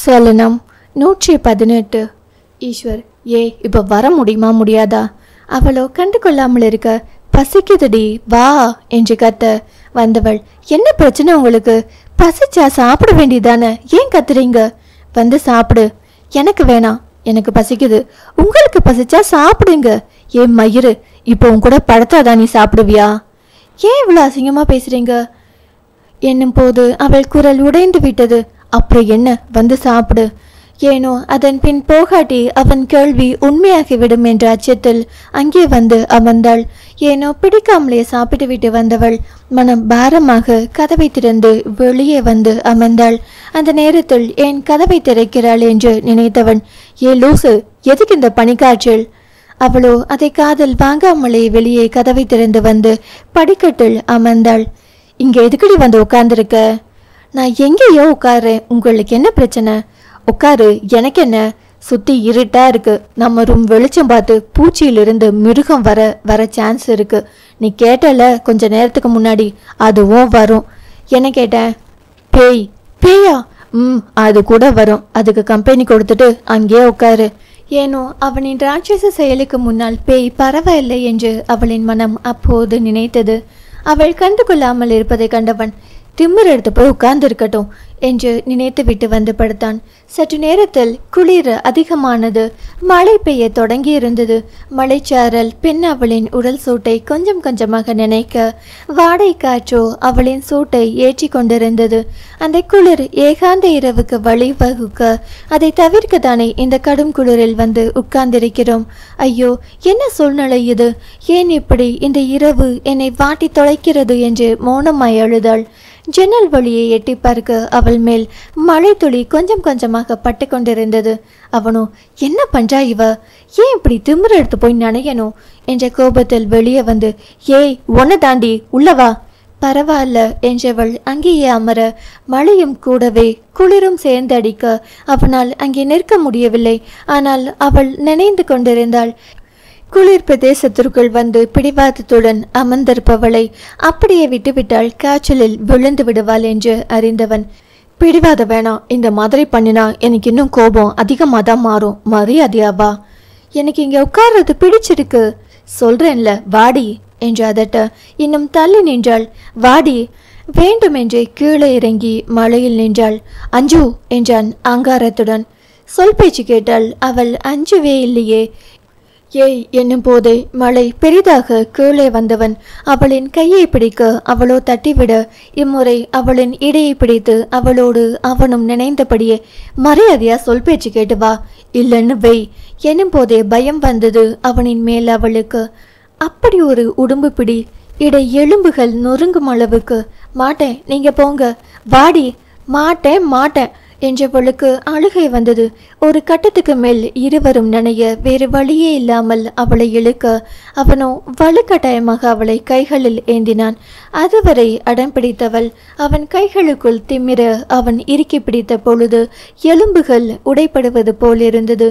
சலனம் 118. ஈஸ்வர், இப்போ வர முடியுமா முடியாதா? அவளோ கண்டு கொள்ளாமல் இருக்க, பசிக்குதுடி வா என்று கத்த வந்தவள், என்ன பிரச்சனை உங்களுக்கு? பசிச்சா சாப்பிட வேண்டியதானே, ஏன் கத்துறீங்க? வந்து சாப்பிடு. எனக்கு வேணாம், எனக்கு பசிக்குது. உங்களுக்கு பசிச்சா சாப்பிடுங்க. ஏன் மயிறு, இப்போ உன் கூட பழத்தாதான் நீ சாப்பிடுவியா? ஏன் இவ்வளோ அசிங்கமா பேசுறீங்க என்னும் போது அவள் குரல் உடைந்து விட்டது. அப்புறம் என்ன, வந்து சாப்பிடு. ஏனோ அதன் பின் போகாட்டி அவன் கேள்வி உண்மையாகிவிடும் என்ற அச்சத்தில் அங்கே வந்து அமர்ந்தாள். ஏனோ பிடிக்காமலே சாப்பிட்டு விட்டு வந்தவள் மனம் பாரமாக கதவை திறந்து வெளியே வந்து அமர்ந்தாள். அந்த நேரத்தில் ஏன் கதவை திறக்கிறாள் என்று நினைத்தவன், லூசு, எதுக்கு இந்த பனிக்காய்ச்சல்? அவளோ அதை காதில் வாங்காமலே வெளியே கதவை திறந்து வந்து படிக்கட்டில் அமர்ந்தாள். இங்க எதுக்கடி வந்து உட்கார்ந்துருக்க? நான் எங்கேயோ உட்கார்றேன், உங்களுக்கு என்ன பிரச்சனை? உட்காரு, எனக்கு என்ன? சுத்தி இருட்டா இருக்கு. நம்ம ரூம் வெளிச்சம் பார்த்து பூச்சியிலிருந்து மிருகம் வர சான்ஸ் இருக்கு. நீ கேட்டல கொஞ்ச நேரத்துக்கு முன்னாடி, அதுவும் வரும். என்ன கேட்டேன்? பேயா? அது கூட வரும். அதுக்கு கம்பெனி கொடுத்துட்டு அங்கேயே உட்காரு. ஏனோ அவனின் ராட்சச செயலுக்கு முன்னால் பேய் பரவாயில்லை என்று அவளின் மனம் அப்போது நினைத்தது. அவள் கண்டு கொள்ளாமல் இருப்பதை கண்டவன், திமிர் எடுத்து போய் உட்கார்ந்து இருக்கட்டும் என்று நினைத்து விட்டு வந்து படுத்தான். சற்று நேரத்தில் குளிர் அதிகமானது. மழை பெய்ய தொடங்கி இருந்தது. மழைச்சாரல் பெண் அவளின் உடல் சூட்டை கொஞ்சம் கொஞ்சமாக நினைக்க, வாடை காற்றோ அவளின் சூட்டை ஏற்றி கொண்டிருந்தது. அந்த குளிர் ஏகாந்த இரவுக்கு வழிவகுக்க, அதை தவிர்க்க தானே இந்த கடும் குளிரில் வந்து உட்கார்ந்திருக்கிறோம். ஐயோ, என்ன சூழ்நிலை இது? ஏன் இப்படி இந்த இரவு என்னை வாட்டி தொலைக்கிறது என்று மௌனமாய் அழுதாள். ஜன்னல் வழியை எட்டி பார்க்க அவள் மேல் மழை துளி கொஞ்சம் கொஞ்சமாக பட்டு கொண்டிருந்தது. அவனோ, என்ன பண்றா இவ? ஏன் இப்படி திமிர எடுத்து போய் நனையணும் என்ற கோபத்தில் வெளியே வந்து, ஒன்ன தாண்டி உள்ளவா. பரவாயில்ல என்றவள் அங்கேயே அமர, மழையும் கூடவே குளிரும் சேர்ந்து அடிக்க அவனால் அங்கே நிற்க முடியவில்லை. ஆனால் அவள் நினைந்து கொண்டிருந்தாள். குளிர் பிரதேசத்திற்குள் வந்து பிடிவாதத்துடன் அமர்ந்திருப்பவளை அப்படியே விட்டுவிட்டால் காய்ச்சலில் விழுந்து விடுவாள் என்று அறிந்தவன், பிடிவாத வேணாம், இந்த மாதிரி பண்ணினா எனக்கு இன்னும் கோபம் அதிகமாக தான் மாறும். மரியாதையாவா? எனக்கு இங்கே உட்கார்றது பிடிச்சிருக்கு, சொல்றேன்ல, வாடி என்று அதட்ட இன்னும் தள்ளி நின்றாள். வாடி. வேண்டுமென்றே கீழே இறங்கி மழையில் நின்றாள். அஞ்சு என்றான் ஆங்காரத்துடன். சொல் பேச்சு கேட்டாள். அவள் அஞ்சுவே இல்லையே. என்னும் போதே மழை பெரிதாக கீழே வந்தவன் அவளின் கையை பிடிக்க அவளோ தட்டிவிட, இம்முறை அவளின் இடையை பிடித்து அவளோடு அவனும் நினைந்தபடியே, மரியாதையா சொல் பேச்சு கேட்டு வா, இல்லைன்னு வெய் என்னும் போதே பயம் வந்தது அவனின் மேல் அவளுக்கு. அப்படி ஒரு உடும்பு பிடி, இடை எலும்புகள் நொறுங்கும் அளவுக்கு. மாட்டேன், நீங்க போங்க. வாடி. மாட்டேன் என்றவளுக்கு அழுகை வந்தது. ஒரு கட்டத்துக்கு மேல் இருவரும் நனைய வேறு வழியே இல்லாமல் அவளை இழுக்க, அவனோ வலுக்கட்டாயமாக அவளை கைகளில் ஏந்தினான். அதுவரை அடம் பிடித்தவள் அவன் கைகளுக்குள் திமிர அவன் இறுக்கி பிடித்த பொழுது எலும்புகள் உடைப்படுவது போல் இருந்தது.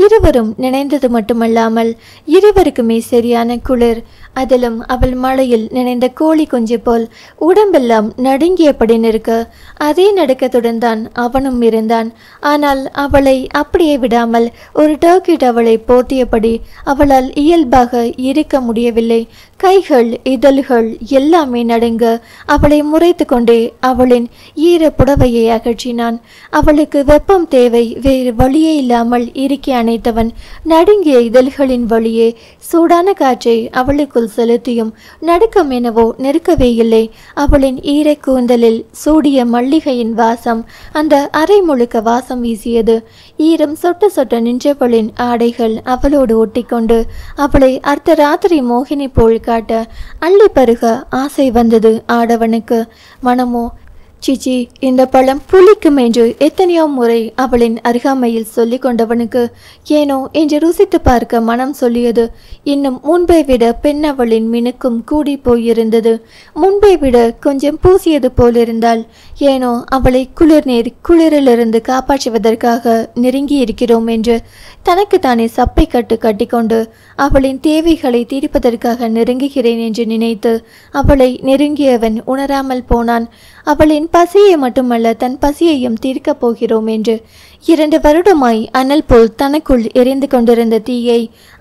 இருவரும் நினைந்தது மட்டுமல்லாமல் இருவருக்குமே சரியான குளிர். அதிலும் அவள் மழையில் நினைந்த கோழி குஞ்சு போல் உடம்பெல்லாம் நடுங்கியபடி நிற்க, அதே நடுக்கத்துடன் தான் அவனும் இருந்தான். ஆனால் அவளை அப்படியே விடாமல் ஒரு டர்க்கி டவலை போர்த்தியபடி அவளால் இயல்பாக இருக்க முடியவில்லை. கைகள் இதழ்கள் எல்லாமே நடுங்க அவளை முறைத்து கொண்டே அவளின் ஈர புடவையை அகற்றினான். அவளுக்கு வெப்பம் தேவை, வேறு வழியே இல்லாமல் இறுக்கி அணைத்தவன் நடுங்கிய இதழ்களின் வழியே சூடான காற்றை அவளுக்குள் செலுத்தியும் நடுக்கம் எனவோ நிற்கவே இல்லை. அவளின் ஈர கூந்தலில் சூடிய மல்லிகையின் வாசம் அந்த அரை முழுக்க வாசம் வீசியது. ஈரம் சொட்ட சொட்ட நின்றவளின் ஆடைகள் அவளோடு ஒட்டிக்கொண்டு அவளை அர்த்தராத்திரி மோகினி போல் காட்ட அள்ளி பருக ஆசை வந்தது ஆடவனுக்கு. மனமோ, சிச்சி, இந்த பழம் புளிக்கும் என்று எத்தனையோ முறை அவளின் அருகாமையில் சொல்லி கொண்டவனுக்கு ஏனோ என்று ருசித்து பார்க்க மனம் சொல்லியது. இன்னும் முன்பை விட பெண் அவளின் மினுக்கும் கூடி போயிருந்தது. முன்பை விட கொஞ்சம் பூசியது போலிருந்தாள். ஏனோ அவளை குளிரிலிருந்து காப்பாற்றுவதற்காக நெருங்கி இருக்கிறோம் என்று தனக்குத்தானே சப்பை கட்டிக்கொண்டு அவளின் தேவைகளை தீர்ப்பதற்காக நெருங்குகிறேன் என்று நினைத்து அவளை நெருங்கியவன் உணராமல் போனான். அவளின் என் பசியை மட்டுமல்ல தன் பசியையும் தீர்க்கப் போகிறோம் என்று 2 வருடமாய் அனல் போல் தனக்குள் எரிந்து கொண்டிருந்த தீயை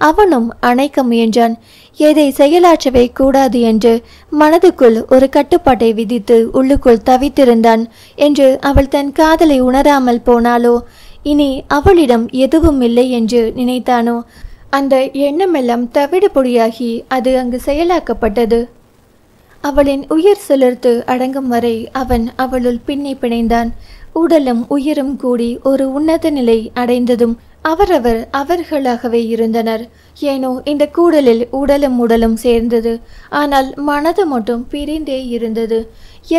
அவனும் அணைக்க முயன்றான். எதை செயலாற்றவே கூடாது என்று மனதுக்குள் ஒரு கட்டுப்பாட்டை விதித்து உள்ளுக்குள் தவித்திருந்தான் என்று அவள் தன் காதலை உணராமல் போனாலோ, இனி அவளிடம் எதுவும் இல்லை என்று நினைத்தானோ, அந்த எண்ணமெல்லாம் தவிடு பொடியாகி அது அங்கு செயலாக்கப்பட்டது. அவளின் உயிர் சிலிர்த்து அடங்கும் வரை அவன் அவளுள் பின்னி பிணைந்தான். உடலும் உயிரும் கூடி ஒரு உன்னத நிலை அடைந்ததும் அவர்களாகவே இருந்தனர். ஏனோ இந்த கூடலில் உடலும் உடலும் சேர்ந்தது. ஆனால் மனது மட்டும் பிரிந்தே இருந்தது.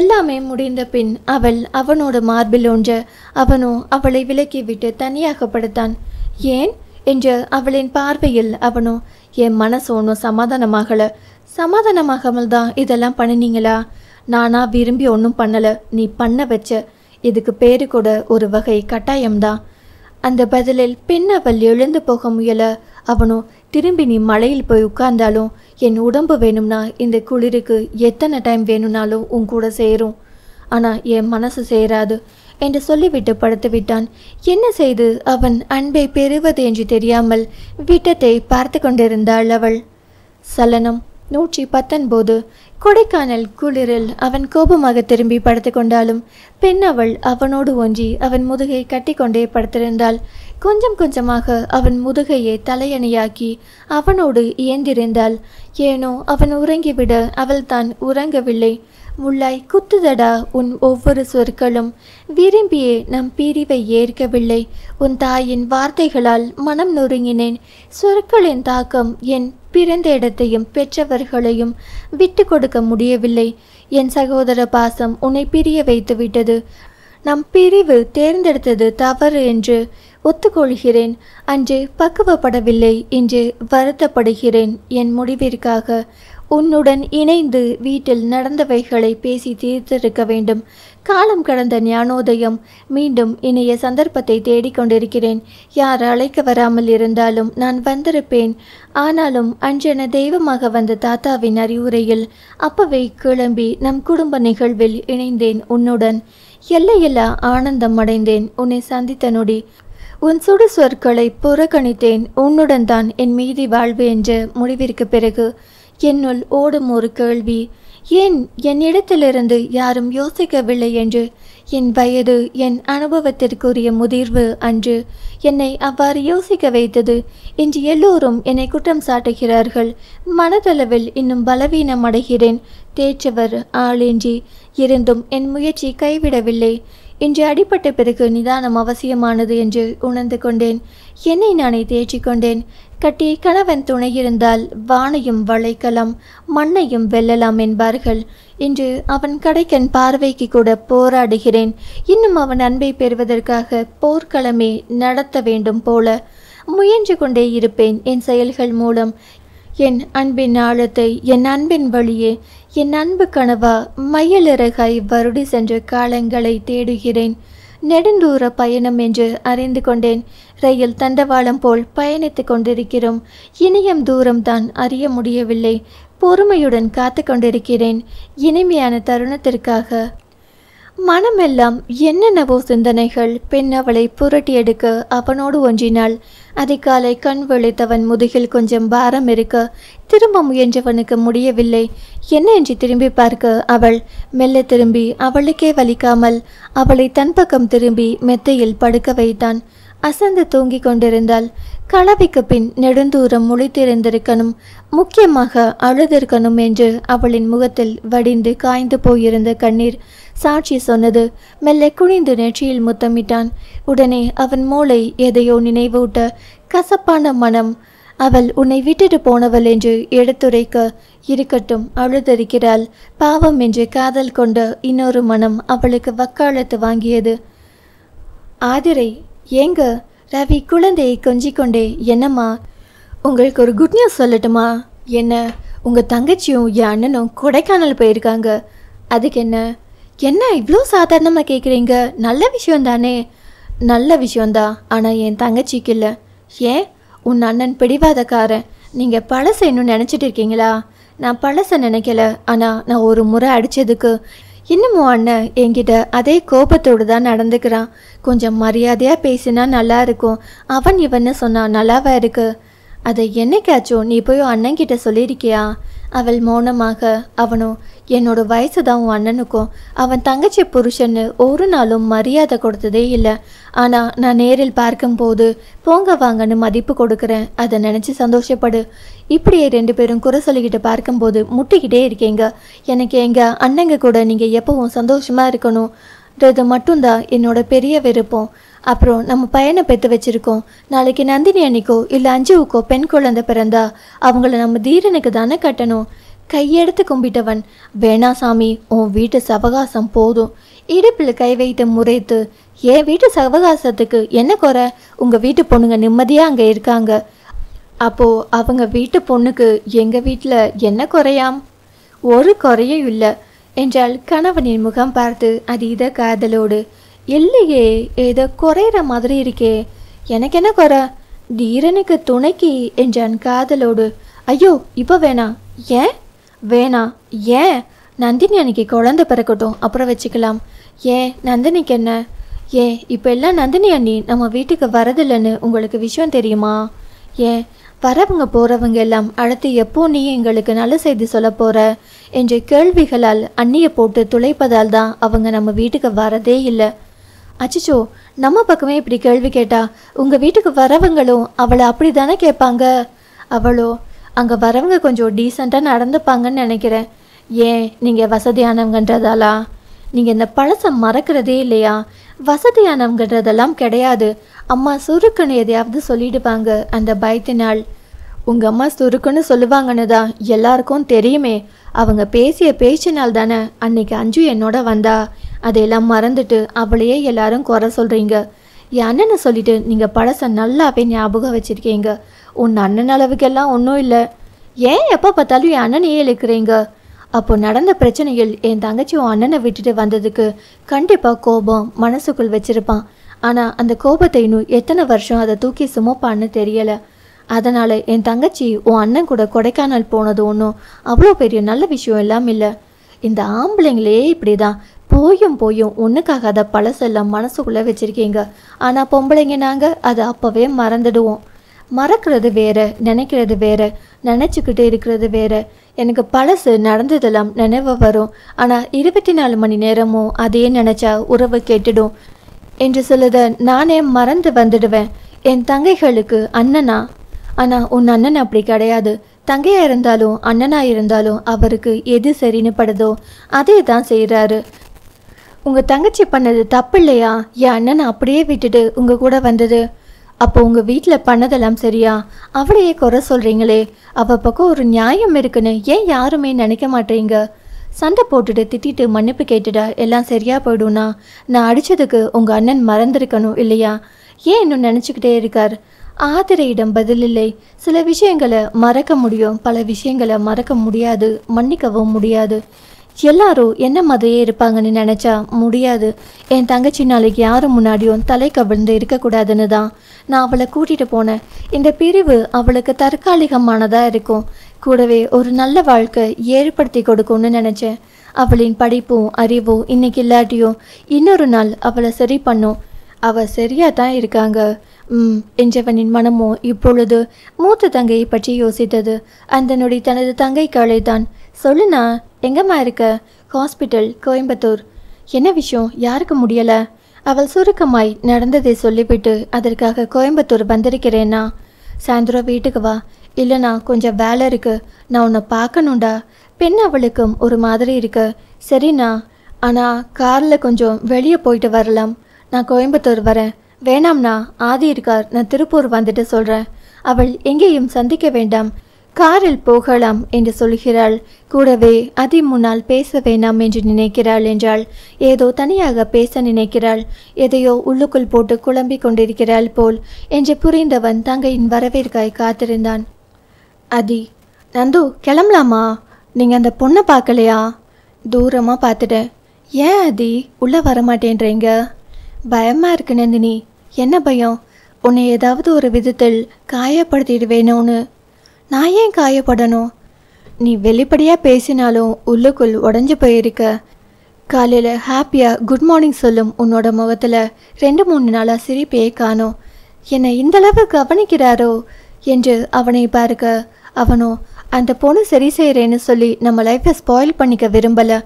எல்லாமே முடிந்த பின் அவள் அவனோட மார்பில் ஒன்ற அவனோ அவளை விலக்கிவிட்டு தனியாக படுத்தான். ஏன் என்று அவளின் பார்வையில் அவனோ, என் மனசு ஒன்றும் சமாதானமாகாமல் தான் இதெல்லாம் பண்ணினீங்களா? நானா விரும்பி ஒன்றும் பண்ணலை, நீ பண்ண வச்ச. இதுக்கு பேரு கூட ஒரு வகை கட்டாயம்தான். அந்த பதிலில் பெண் அவள் எழுந்து போக முயல அவனோ, திரும்பி நீ மலையில் போய் உட்கார்ந்தாலும் என் உடம்பு வேணும்னா இந்த குளிருக்கு எத்தனை டைம் வேணும்னாலும் உன் கூட சேரும், ஆனால் என் மனசு சேராது என்று சொல்லிவிட்டு படுத்து விட்டான். என்ன செய்து அவன் அன்பை பெறுவது என்று தெரியாமல் விட்டத்தை பார்த்து கொண்டிருந்தாள் அவள். சலனம் 119. கொடைக்கானல் குளிரில் அவன் கோபமாக திரும்பி படுத்து கொண்டாலும் பெண் அவள் அவனோடு ஒன்றி அவன் முதுகை கட்டி கொண்டே படுத்திருந்தாள். கொஞ்சம் கொஞ்சமாக அவன் முதுகையை தலையணையாக்கி அவனோடு இயந்திருந்தாள். ஏனோ அவன் உறங்கிவிட அவள் தான் உறங்கவில்லை. முள்ளாய் குத்துதடா உன் ஒவ்வொரு சொற்களும், விரும்பியே நம் பிரிவை ஏற்கவில்லை. உன் தாயின் வார்த்தைகளால் மனம் நொறுங்கினேன். சொற்களின் தாக்கம் என் பிறந்த இடத்தையும் பெற்றவர்களையும் விட்டு கொடுக்க முடியவில்லை. என் சகோதர பாசம் உன்னை பிரிய வைத்து விட்டது. நம் பிரிவு தேர்ந்தெடுத்தது தவறு என்று ஒத்துக்கொள்கிறேன். அன்று பக்குவப்படவில்லை என்று வருத்தப்படுகிறேன். என் முடிவிற்காக உன்னுடன் இணைந்து வீட்டில் நடந்தவைகளை பேசி தீர்த்திருக்க வேண்டும். காலம் கடந்த ஞானோதயம். மீண்டும் இணைய சந்தர்ப்பத்தை தேடிக்கொண்டிருக்கிறேன். யார் அழைக்க வராமல் இருந்தாலும் நான் வந்திருப்பேன். ஆனாலும் அன்றென தெய்வமாக வந்த தாத்தாவின் அறிவுரையில் அப்பவே கிளம்பி நம் குடும்ப நிகழ்வில் இணைந்தேன். உன்னுடன் எல்லையில்லா ஆனந்தம் அடைந்தேன். உன்னை சந்தித்த நொடி உன் சுடு சொற்களை புறக்கணித்தேன். உன்னுடன் தான் என் மீதி வாழ்வு என்ற முடிவிற்கு பிறகு என்னுள் ஓடும் ஒரு கேள்வி, ஏன் என்னிடத்திலிருந்து யாரும் யோசிக்கவில்லை என்று. என் வயது, என் அனுபவத்திற்குரிய முதிர்வு அன்று என்னை அவ்வாறு யோசிக்க வைத்தது. இன்று எல்லோரும் என்னை குற்றம் சாட்டுகிறார்கள். மனதளவில் இன்னும் பலவீனம் அடைகிறேன். தேற்றவர் ஆளின்றி இருந்தும் என் முயற்சி கைவிடவில்லை. இன்று அடிப்பட்ட பிறகு நிதானம் அவசியமானது என்று உணர்ந்து கொண்டேன். என்னை நானே தேற்றிக்கொண்டேன். கட்டிய கணவன் துணையிருந்தால் வானையும் வளைக்கலாம், மண்ணையும் வெல்லலாம் என்பார்கள். இன்று அவன் கடைக்கன் பார்வைக்கு கூட போராடுகிறேன். இன்னும் அவன் அன்பை பெறுவதற்காக போர்க்களமே நடத்த வேண்டும் போல முயன்று கொண்டே இருப்பேன். என் செயல்கள் மூலம் என் அன்பின் ஆழத்தை, என் அன்பின் வழியே, என் அன்பு கனவா மயிலிறகாய் வருடி சென்ற காலங்களை தேடுகிறேன். நெடுந்தூர பயணம் என்று அறிந்து கொண்டேன். ரயில் தண்டவாளம் போல் பயணித்து கொண்டிருக்கிறோம். இனியும் தூரம்தான் அறிய முடியவில்லை. பொறுமையுடன் காத்து கொண்டிருக்கிறேன் இனிமையான தருணத்திற்காக. மனமெல்லாம் என்னென்னவோ சிந்தனைகள். பெண் அவளை புரட்டி எடுக்க அவனோடு ஒன்றினாள். அதிகாலை கண் விழித்தவன் முதுகில் கொஞ்சம் பாரம் இருக்க திரும்ப முயன்றவனுக்கு முடியவில்லை. என்ன என்று திரும்பி பார்க்க அவள் மெல்ல திரும்பி அவளுக்கே வலிக்காமல் அவளை தன் பக்கம் திரும்பி மெத்தையில் படுக்க வைத்தான். அசந்து தூங்கிக் கொண்டிருந்தாள். கலவிக்கு பின் நெடுந்தூரம் முழித்திருந்திருக்கணும், முக்கியமாக அழுதிருக்கணும் என்று அவளின் முகத்தில் வடிந்து காய்ந்து போயிருந்த கண்ணீர் சாட்சி சொன்னது. மெல்ல குனிந்து நெற்றியில் முத்தமிட்டான். உடனே அவன் மூளை எதையோ நினைவூட்ட கசப்பான மனம் அவள் உன்னை விட்டுட்டு போனவள் என்று எடுத்துரைக்க, இருக்கட்டும் அழுதறிக்கிறாள் பாவம் என்று காதல் கொண்ட இன்னொரு மனம் அவளுக்கு வக்காலத்து வாங்கியது. ஆதிரை ஏங்க? ரவி குழந்தையை கொஞ்சிக்கொண்டே, என்னம்மா உங்களுக்கு ஒரு குட் நியூஸ் சொல்லட்டுமா? என்ன, உங்கள் தங்கச்சியும் என் அண்ணனும் கொடைக்கானல் போயிருக்காங்க. அதுக்கு என்ன? என்ன இவ்வளோ சாதாரணமாக கேட்குறீங்க? நல்ல விஷயந்தானே? நல்ல விஷயந்தான், ஆனால் என் தங்கச்சிக்கு இல்லை. ஏன்? உன் அண்ணன் பிடிவாதக்காரன். நீங்கள் பழசை இன்னும் நினச்சிட்டு இருக்கீங்களா? நான் பழசை நினைக்கல, ஆனால் நான் ஒரு முறை அடித்ததுக்கு இன்னமும் அண்ணன் என்கிட்ட அதே கோபத்தோடு தான் நடந்துக்கிறான். கொஞ்சம் மரியாதையாக பேசினா நல்லா இருக்கும். அவன் இவன்னு சொன்னா நல்லாவா இருக்கு? அதை என்னைக்காச்சும் நீ போய் அண்ணன்கிட்ட சொல்லியிருக்கியா? அவள் மௌனமாக. அவனும் என்னோட வயசு தான் உன் அண்ணனுக்கும். அவன் தங்கச்சி புருஷன்னு ஒரு நாளும் மரியாதை கொடுத்ததே இல்லை. ஆனால் நான் நேரில் பார்க்கும்போது போங்க வாங்கன்னு மதிப்பு கொடுக்குறேன். அதை நினச்சி சந்தோஷப்படு. இப்படியே 2 பேரும் குறை சொல்லிக்கிட்டு பார்க்கும்போது முட்டிக்கிட்டே இருக்கீங்க. எனக்கு எங்கள் அண்ணங்க கூட நீங்கள் எப்பவும் சந்தோஷமாக இருக்கணும்ன்றது மட்டும்தான் என்னோட பெரிய விருப்பம். அப்புறம் நம்ம பையனை பெற்று வச்சுருக்கோம். நாளைக்கு நந்தினி அன்னிக்கோ இல்லை அஞ்சுவுக்கோ பெண் குழந்தை பிறந்தா அவங்கள நம்ம தீரனுக்கு தானே கட்டணும். கையெடுத்து கும்பிட்டவன், வேணா சாமி, உன் வீட்டு சவகாசம் போதும். இடுப்பில் கை வைத்து முறைத்து, என் வீட்டு சவகாசத்துக்கு என்ன குறை? உங்கள் வீட்டு பொண்ணுங்க நிம்மதியாக அங்கே இருக்காங்க. அப்போது அவங்க வீட்டு பொண்ணுக்கு எங்கள் வீட்டில் என்ன குறையாம்? ஒரு குறையும் இல்லை என்றால் கணவனின் முகம் பார்த்து அதீத காதலோடு. இல்லையே, ஏதோ குறையிற மாதிரி இருக்கே. எனக்கு என்ன குறை? தீரனுக்கு துணைக்கு என்றான் காதலோடு. ஐயோ இப்போ வேணாம். ஏன் வேணாம்? ஏன்? நந்தினி அன்னைக்கு குழந்தை பிறக்கட்டும், அப்புறம் வச்சுக்கலாம். ஏன் நந்தினிக்கு என்ன? ஏன் இப்போ எல்லாம் நந்தினி அண்ணி நம்ம வீட்டுக்கு வரதில்லைன்னு உங்களுக்கு விஷயம் தெரியுமா? ஏன் வரவங்க போகிறவங்க எல்லாம் அடுத்து எப்போ நீ எங்களுக்கு நல்ல செய்தி சொல்ல போகிற என்ற கேள்விகளால் அண்ணியை போட்டு துளைப்பதால் தான் அவங்க நம்ம வீட்டுக்கு வரதே இல்லை. அச்சிச்சோ, நம்ம பக்கமே இப்படி கேள்வி கேட்டா உங்கள் வீட்டுக்கு வரவங்களும் அவளை அப்படி தானே கேட்பாங்க. அவளோ அங்கே வரவங்க கொஞ்சம் டீசெண்டாக நடந்துப்பாங்கன்னு நினைக்கிறேன். ஏன் நீங்கள் வசதியானவங்கன்றதாலா? நீங்கள் இந்த பழசம் மறக்கிறதே இல்லையா? வசதியானவங்கன்றதெல்லாம் கிடையாது. அம்மா சுருக்குன்னு எதையாவது சொல்லிடுவாங்க அந்த பயத்தினால். உங்கள் அம்மா சுருக்குன்னு சொல்லுவாங்கன்னு தான் எல்லாருக்கும் தெரியுமே. அவங்க பேசிய பேச்சினால் தானே அன்னைக்கு அஞ்சு என்னோட வந்தா. அதையெல்லாம் மறந்துட்டு அவளையே எல்லாரும் குறை சொல்கிறீங்க. என் அண்ணனை சொல்லிட்டு நீங்கள் பழச நல்லாவே ஞாபகம் வச்சுருக்கீங்க. உன் அண்ணன் அளவுக்கெல்லாம் ஒன்றும் இல்லை. ஏன் எப்போ பார்த்தாலும் என் அண்ணனையே இழுக்கிறீங்க? அப்போ நடந்த பிரச்சனையில் என் தங்கச்சி உன் அண்ணனை விட்டுட்டு வந்ததுக்கு கண்டிப்பாக கோபம் மனசுக்குள் வச்சுருப்பான். ஆனால் அந்த கோபத்தை இன்னும் எத்தனை வருஷம் அதை தூக்கி சுமப்பான்னு தெரியலை. அதனால் என் தங்கச்சி உன் அண்ணன் கூட கொடைக்கானல் போனது ஒன்றும் அவ்வளோ பெரிய நல்ல விஷயம் எல்லாம் இல்லை. இந்த ஆம்பளைங்களே இப்படி தான் போயும் ஒன்றுக்காகாத பழசெல்லாம் மனசுக்குள்ளே வச்சுருக்கீங்க. ஆனால் பொம்பளைங்க நாங்கள் அதை அப்போவே மறந்துடுவோம். மறக்கிறது வேற, நினைக்கிறது வேற, நினச்சிக்கிட்டு இருக்கிறது வேற. எனக்கு பழசு நடந்ததெல்லாம் நினைவு வரும். ஆனால் 24 மணி நேரமும் அதே நினச்சா உறவு கெட்டுடும் என்று சொல்லுத நானே மறந்து வந்துடுவேன். என் தங்கைகளுக்கு அண்ணனா? ஆனால் உன் அண்ணன் அப்படி கிடையாது. தங்கையாக இருந்தாலும் அண்ணனாக இருந்தாலும் அவருக்கு எது சரின்னு படுதோ அதே தான் செய்கிறாரு. உங்கள் தங்கச்சி பண்ணது தப்பு இல்லையா? என் அண்ணனை அப்படியே விட்டுட்டு உங்கள் கூட வந்தது. அப்போ உங்கள் வீட்டில் பண்ணதெல்லாம் சரியா? அவளையே குறை சொல்கிறீங்களே. அவள் பக்கம் ஒரு நியாயம் இருக்குன்னு ஏன் யாருமே நினைக்க மாட்டேங்க? சண்டை போட்டுட்டு திட்டிட்டு மன்னிப்பு கேட்டுட்டா எல்லாம் சரியாக போய்டும்னா நான் அடித்ததுக்கு உங்கள் அண்ணன் மறந்துருக்கணும் இல்லையா? ஏன் இன்னும் நினச்சிக்கிட்டே இருக்கார்? ஆதிரையிடம் பதில் இல்லை. சில விஷயங்களை மறக்க முடியும், பல விஷயங்களை மறக்க முடியாது, மன்னிக்கவும் முடியாது. எல்லாரும் என்ன மாதிரியே இருப்பாங்கன்னு நினச்சா முடியாது. என் தங்கச்சி நாளைக்கு யாரும் முன்னாடியும் தலை கவிழ்ந்து இருக்கக்கூடாதுன்னு தான் நான் அவளை கூட்டிகிட்டு போனேன். இந்த பிரிவு அவளுக்கு தற்காலிகமானதாக இருக்கும். கூடவே ஒரு நல்ல வாழ்க்கை ஏற்படுத்தி கொடுக்கும்னு நினச்சேன். அவளின் படிப்பும் அறிவும் இன்னைக்கு இல்லாட்டியும் இன்னொரு நாள் அவளை சரி பண்ணும். அவள் சரியாக தான் இருக்காங்க என்றவனின் மனமோ இப்பொழுது மூத்த தங்கையை பற்றி யோசித்தது. அந்த நொடி தனது தங்கைக்கு அழைத்தான். சொல்லுண்ணா, எங்கம்மா இருக்க? ஹாஸ்பிட்டல், கோயம்புத்தூர். என்ன விஷயம்? யாருக்கு முடியலை? அவள் சுருக்கமாய் நடந்ததை சொல்லிவிட்டு அதற்காக கோயம்புத்தூர் வந்திருக்கிறேன்னா. சாயந்தரம் வீட்டுக்கு வா. இல்லைண்ணா, கொஞ்சம் வேலை இருக்கு, நான் உன்னை பார்க்கணுண்டா. பெண் அவளுக்கும் ஒரு மாதிரி இருக்கு. சரிண்ணா, ஆனால் காரில் கொஞ்சம் வெளியே போயிட்டு வரலாம். நான் கோயம்புத்தூர் வரேன். வேணாம்ண்ணா, ஆதி இருக்கார், நான் திருப்பூர் வந்துட்டு சொல்கிறேன். அவள் எங்கேயும் சந்திக்க வேண்டாம், காரில் போகலாம் என்று சொல்கிறாள். கூடவே அதி முன்னால் பேச வேண்டாம் என்று நினைக்கிறாள் என்றால் ஏதோ தனியாக பேச நினைக்கிறாள். எதையோ உள்ளுக்குள் போட்டு குழம்பிக் கொண்டிருக்கிறாள் போல் என்று புரிந்தவன் தங்கையின் வரவேற்காய் காத்திருந்தான். அதி, நந்து கிளம்பலாமா? நீங்கள் அந்த பொண்ணை பார்க்கலையா? தூரமாக பார்த்துட்டேன். ஏன் அதி உள்ளே வரமாட்டேன்றீங்க? பயமாக இருக்கு நந்தினி. என்ன பயம்? உன்னை ஏதாவது ஒரு விதத்தில் காயப்படுத்திடுவேணும்னு. நான் ஏன் காயப்படணும்? நீ வெளிப்படையாக பேசினாலும் உள்ளுக்குள் உடஞ்சி போயிருக்க. காலையில் ஹாப்பியாக குட் மார்னிங் சொல்லும் உன்னோட முகத்தில் 2-3 நாளாக சிரிப்பே காணோம். என்னை இந்தளவு கவனிக்கிறாரோ என்று அவனை பார்க்க, அவனோ அந்த பொண்ணு சரி செய்கிறேன்னு சொல்லி நம்ம லைஃப்பை ஸ்பாயில் பண்ணிக்க விரும்பலை.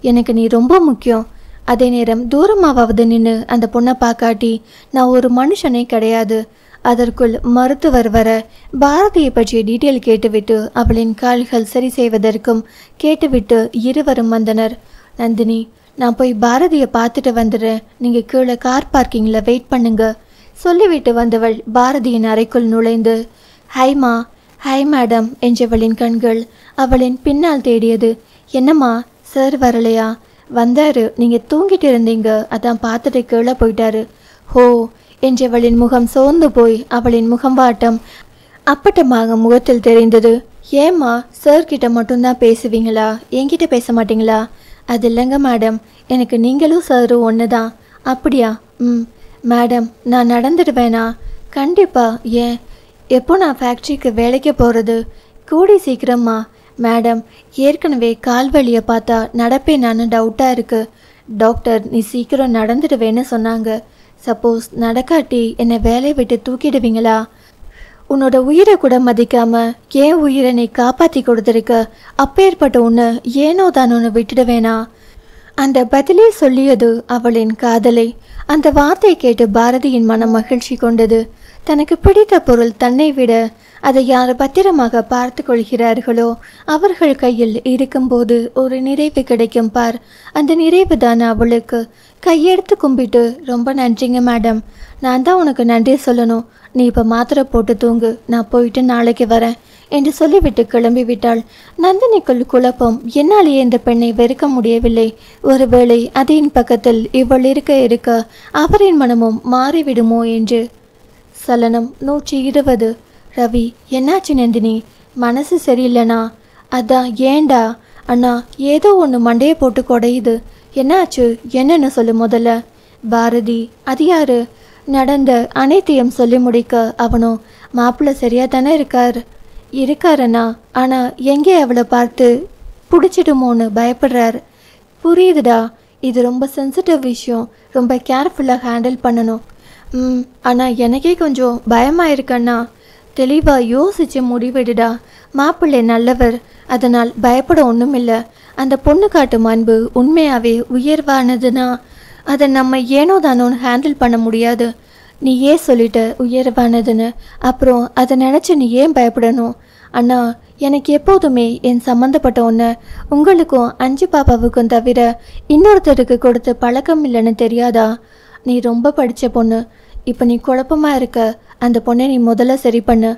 எனக்கு நீ ரொம்ப முக்கியம். அதே நேரம் தூரமாவது நின்று அந்த பொண்ணை பார்க்காட்டி நான் ஒரு மனுஷனே கிடையாது. அதற்குள் மருத்துவர் வர பாரதியை பற்றிய டீட்டெயில் கேட்டுவிட்டு அவளின் கால்கள் சரி செய்வதற்கும் கேட்டுவிட்டு இருவரும் வந்தனர். நந்தினி, நான் போய் பாரதியை பார்த்துட்டு வந்துடுறேன், நீங்கள் கீழே கார் பார்க்கிங்கில் வெயிட் பண்ணுங்க சொல்லிவிட்டு வந்தவள் பாரதியின் அறைக்குள் நுழைந்து, ஹைமா, ஹை மேடம் என்றவளின் கண்கள் அவளின் பின்னால் தேடியது. என்னம்மா, சார் வரலையா? வந்தாரு, நீங்கள் தூங்கிட்டு இருந்தீங்க, அதான் பார்த்துட்டு கீழே போயிட்டாரு. ஹோ என்றவளின் முகம் சோர்ந்து போய் அவளின் முகம்பாட்டம் அப்பட்டமாக முகத்தில் தெரிந்தது. ஏம்மா, சார்கிட்ட மட்டும்தான் பேசுவீங்களா, என்கிட்ட பேச மாட்டீங்களா? அது இல்லைங்க மேடம், எனக்கு நீங்களும் சாரும் ஒன்று தான். அப்படியா? மேடம், நான் நடந்துடுவேனா? கண்டிப்பாக. ஏன், எப்போ நான் ஃபேக்ட்ரிக்கு வேலைக்கு போகிறது? கூடி சீக்கிரமா. மேடம், ஏற்கனவே கால் வலியை பார்த்தா நடப்பேனான்னு டவுட்டாக இருக்குது. டாக்டர் நீ சீக்கிரம் நடந்துடுவேன்னு சொன்னாங்க. சப்போஸ் நடக்காட்டி என்னை வேலையை விட்டு தூக்கிடுவீங்களா? உன்னோட உயிரை கூட மதிக்காம ஏன் உயிரை நீ காப்பாற்றி கொடுத்துருக்க, அப்பேற்பட்ட ஒன்று ஏனோ தானோன்னு விட்டுடுவேனா? அந்த பதிலே சொல்லியது அவளின் காதலை. அந்த வார்த்தை கேட்டு பாரதியின் மனம் மகிழ்ச்சி கொண்டது. தனக்கு பிடித்த பொருள் தன்னை விட அதை யார் பத்திரமாக பார்த்து கொள்கிறார்களோ அவர்கள் கையில் இருக்கும்போது ஒரு நிறைவு கிடைக்கும் பார். அந்த நிறைவு தான் அவளுக்கு. கையெடுத்து கும்பிட்டு, ரொம்ப நன்றிங்க மேடம், நான் தான் உனக்கு நன்றி சொல்லணும். நீ இப்போ மாத்திரை போட்டு தூங்கு, நான் போயிட்டு நாளைக்கு வரேன் என்று சொல்லிவிட்டு கிளம்பி விட்டாள். நந்தினிக்குள் குழப்பம். என்னாலேயே இந்த பெண்ணை வெறுக்க முடியவில்லை. ஒருவேளை அதின் பக்கத்தில் இவள் இருக்க இருக்க அவரின் மனமும் மாறிவிடுமோ என்று. சலனம் 120. ரவி, என்னாச்சு நந்தினி? மனசு சரியில்லைனா? அதான். ஏண்டா? அண்ணா, ஏதோ ஒன்று மண்டையை போட்டு குடையுது. என்னாச்சு? என்னன்னு சொல்லு முதல்ல. பாரதி, அது யாரு? நடந்த அனைத்தையும் சொல்லி முடிக்க அவனோ, மாப்பிள்ளை சரியா தானே இருக்காரண்ணா, ஆனால் எங்கே அவளை பார்த்து பிடிச்சிடுமோன்னு பயப்படுறாரு. புரியுதுடா, இது ரொம்ப சென்சிட்டிவ் விஷயம், ரொம்ப கேர்ஃபுல்லாக ஹேண்டில் பண்ணணும். ஆனால் எனக்கே கொஞ்சம் பயமாக இருக்கண்ணா. தெளிவாக யோசித்து முடிவெடுடா. மாப்பிள்ளை நல்லவர், அதனால் பயப்பட ஒன்றும் இல்லை. அந்த பொண்ணு காட்டும் அன்பு உண்மையாகவே உயர்வானதுன்னா அதை நம்ம ஏனோ தானோன்னு ஹேண்டில் பண்ண முடியாது. நீ ஏன் சொல்லிட்ட உயர்வானதுன்னு? அப்புறம் அதை நினச்சி நீ ஏன் பயப்படணும்? அண்ணா, எனக்கு எப்போதுமே என் சம்மந்தப்பட்ட ஒன்று உங்களுக்கும் 5 பாப்பாவுக்கும் தவிர இன்னொருத்தருக்கு கொடுத்து பழக்கம் இல்லைன்னு தெரியாதா? நீ ரொம்ப படித்த பொண்ணு, இப்போ நீ குழப்பமாக இருக்க. அந்த பொண்ணை நீ முதல்ல சரி பண்ணு.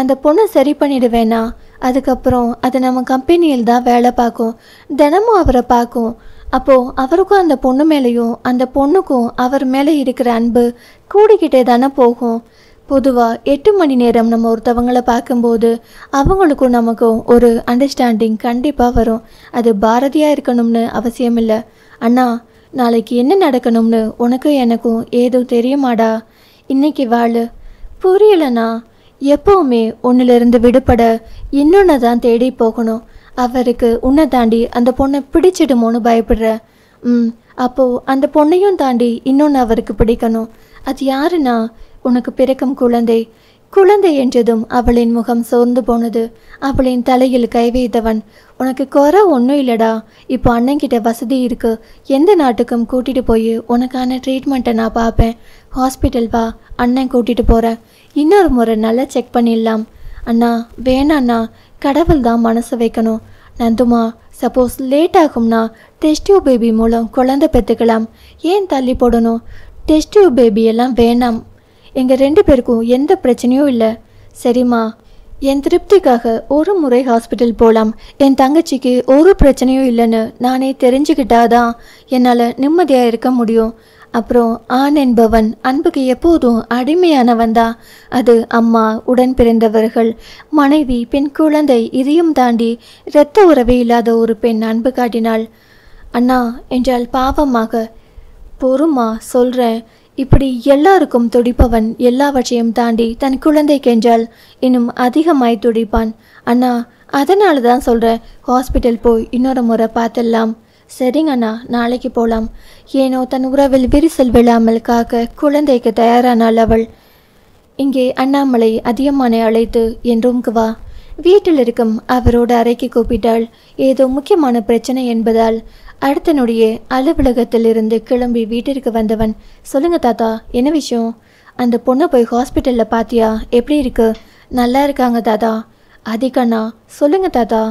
அந்த பொண்ணை சரி பண்ணிடுவேனா? அதுக்கப்புறம் அது நம்ம கம்பெனியில் தான் வேலை பார்க்கும், தினமும் அவரை பார்க்கும். அப்போது அவருக்கும் அந்த பொண்ணு மேலேயும் அந்த பொண்ணுக்கும் அவர் மேலே இருக்கிற அன்பு கூடிக்கிட்டே தானே போகும். பொதுவாக 8 மணி நேரம் நம்ம ஒருத்தவங்களை பார்க்கும்போது அவங்களுக்கும் நமக்கும் ஒரு அண்டர்ஸ்டாண்டிங் கண்டிப்பாக வரும். அது பாரதியாக இருக்கணும்னு அவசியம் இல்லை. அண்ணா, நாளைக்கு என்ன நடக்கணும்னு உனக்கும் எனக்கும் ஏதோ தெரியுமாடா? இன்னைக்கு வாழு. புரியலண்ணா. எப்போவுமே ஒன்றிலிருந்து விடுபட இன்னொன்று தான் தேடி போகணும். அவருக்கு உன்னை தாண்டி அந்த பொண்ணை பிடிச்சிடுமோன்னு பயப்படுற. அப்போது அந்த பொண்ணையும் தாண்டி இன்னொன்று அவருக்கு பிடிக்கணும். அது யாருன்னா உனக்கு பிறக்கும் குழந்தை. குழந்தை என்றதும் அவளின் முகம் சோர்ந்து போனது. அவளின் தலையில் கை வைத்தவன், உனக்கு குறை ஒன்றும் இல்லைடா. இப்போ அண்ணன்கிட்ட வசதி இருக்குது, எந்த நாட்டுக்கும் கூட்டிகிட்டு போய் உனக்கான ட்ரீட்மெண்ட்டை நான் பார்ப்பேன். ஹாஸ்பிட்டல் வா, அண்ணன் கூட்டிகிட்டு போகிறேன். இன்னொரு முறை நல்லா செக் பண்ணிடலாம். அண்ணா, வேணாண்ணா, கடவுள் தான் மனசு வைக்கணும். நந்துமா, சப்போஸ் லேட் ஆகும்னா டெஸ்ட் டியூப் பேபி மூலம் குழந்தை பெற்றுக்கலாம். ஏன் தள்ளி போடணும்? டெஸ்ட் டியூப் பேபி எல்லாம் வேணாம். எங்கள் 2 பேருக்கும் எந்த பிரச்சனையும் இல்லை. சரிம்மா, என் திருப்திக்காக ஒரு முறை ஹாஸ்பிட்டல் போகலாம். என் தங்கச்சிக்கு ஒரு பிரச்சனையும் இல்லைன்னு நானே தெரிஞ்சுக்கிட்டாதான் என்னால் நிம்மதியாக இருக்க முடியும். அப்புறம் ஆண் என்பவன் அன்புக்கு எப்போதும் அடிமையானவன் தான். அது அம்மா, உடன் பிறந்தவர்கள், மனைவி, பெண் குழந்தை, இதையும் தாண்டி இரத்த உறவே இல்லாத ஒரு பெண் அன்பு காட்டினாள். அண்ணா என்றால் பாவமாக. பொறுமா, சொல்கிறேன். இப்படி எல்லாருக்கும் துடிப்பவன் எல்லாவற்றையும் தாண்டி தன் குழந்தைக்கென்றால் இன்னும் அதிகமாய் துடிப்பான். அண்ணா, அதனால தான் சொல்கிறேன், ஹாஸ்பிட்டல் போய் இன்னொரு முறை பார்த்துடலாம். சரிங்க அண்ணா, நாளைக்கு போகலாம். ஏனோ தன் உறவில் விரிசல் விழாமல் காக்க குழந்தைக்கு தயாரானாள் அவள். இங்கே அண்ணாமலை அதியமானை அழைத்து என் ரூம்க்கு வா. வீட்டில் இருக்கும் அவரோட அறைக்கு கூப்பிட்டாள். ஏதோ முக்கியமான பிரச்சனை என்பதால் அடுத்த நொடியே அலுவலகத்தில் இருந்து கிளம்பி வீட்டிற்கு வந்தவன், சொல்லுங்க தாத்தா, என்ன விஷயம்? அந்த பொண்ணை போய் ஹாஸ்பிட்டலில் பார்த்தியா? எப்படி இருக்கு? நல்லா இருக்காங்க தாத்தா. அதிகண்ணா, சொல்லுங்க தாத்தா.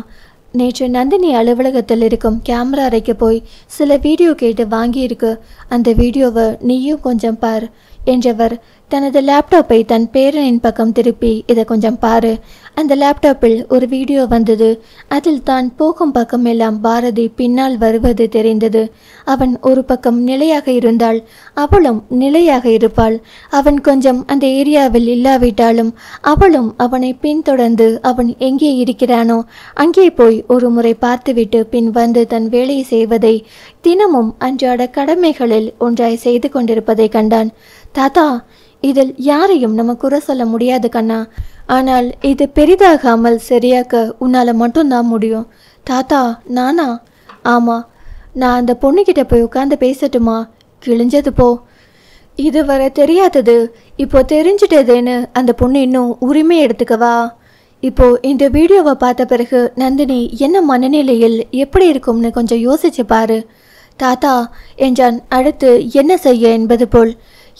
நேற்று நந்தினி அலுவலகத்தில் இருக்கும் கேமரா அறைக்கு போய் சில வீடியோ கேட்டு வாங்கியிருக்கு. அந்த வீடியோவை நீயும் கொஞ்சம் பார் என்றவர் தனது லேப்டாப்பை தன் பேரனின் பக்கம் திருப்பி, இதை கொஞ்சம் பாரு. அந்த லேப்டாப்பில் ஒரு வீடியோ வந்தது. அதில் தான் போகும் பக்கம் எல்லாம் பாரதி பின்னால் வருவது தெரிந்தது. அவன் ஒரு பக்கம் நிலையாக இருந்தால் அவளும் நிலையாக இருப்பாள். அவன் கொஞ்சம் அந்த ஏரியாவில் இல்லாவிட்டாலும் அவளும் அவனை பின்தொடர்ந்து அவன் எங்கே இருக்கிறானோ அங்கே போய் ஒரு முறை பார்த்துவிட்டு பின் வந்து தன் வேலையை செய்வதை தினமும் அன்றாட கடமைகளில் ஒன்றாய் செய்து கொண்டிருப்பதை கண்டான். தாத்தா, இதில் யாரையும் நம்ம குறை சொல்ல முடியாது கண்ணா. ஆனால் இது பெரிதாகாமல் சரியாக்க உன்னால் மட்டும்தான் முடியும். தாத்தா, நானா? ஆமாம், நான் அந்த பொண்ணுக்கிட்ட போய் உட்காந்து பேசட்டுமா? கிழிஞ்சது போ. இதுவரை தெரியாதது இப்போ தெரிஞ்சிட்டதுன்னு அந்த பொண்ணு இன்னும் உரிமை எடுத்துக்கவா? இப்போ இந்த வீடியோவை பார்த்த பிறகு நந்தினி என்ன மனநிலையில் எப்படி இருக்கும்னு கொஞ்சம் யோசிச்சு பாரு தாத்தா என்றான். அடுத்து என்ன செய்ய என்பது போல்,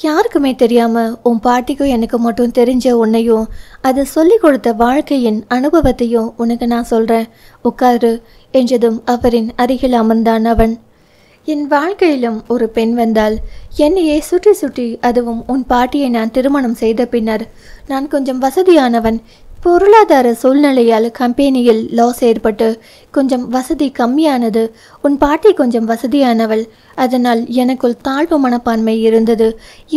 யாருக்குமே தெரியாம உன் பாட்டிக்கும் எனக்கு மட்டும் தெரிஞ்ச உன்னையும் அது சொல்லி கொடுத்த வாழ்க்கையின் அனுபவத்தையும் உனக்கு நான் சொல்றேன், உட்காரு என்றதும் அவரின் அருகில் அமர்ந்தான் அவன். என் வாழ்க்கையிலும் ஒரு பெண் வந்தால் என்னையே சுற்றி சுற்றி, அதுவும் உன் பாட்டியை நான் திருமணம் செய்த பின்னர் நான் கொஞ்சம் வசதியானவன். பொருளாதார சூழ்நிலையால் கம்பெனியில் லாஸ் ஏற்பட்டு கொஞ்சம் வசதி கம்மியானது. உன் பாட்டி கொஞ்சம் வசதியானவள். அதனால் எனக்குள் தாழ்வு மனப்பான்மை இருந்தது.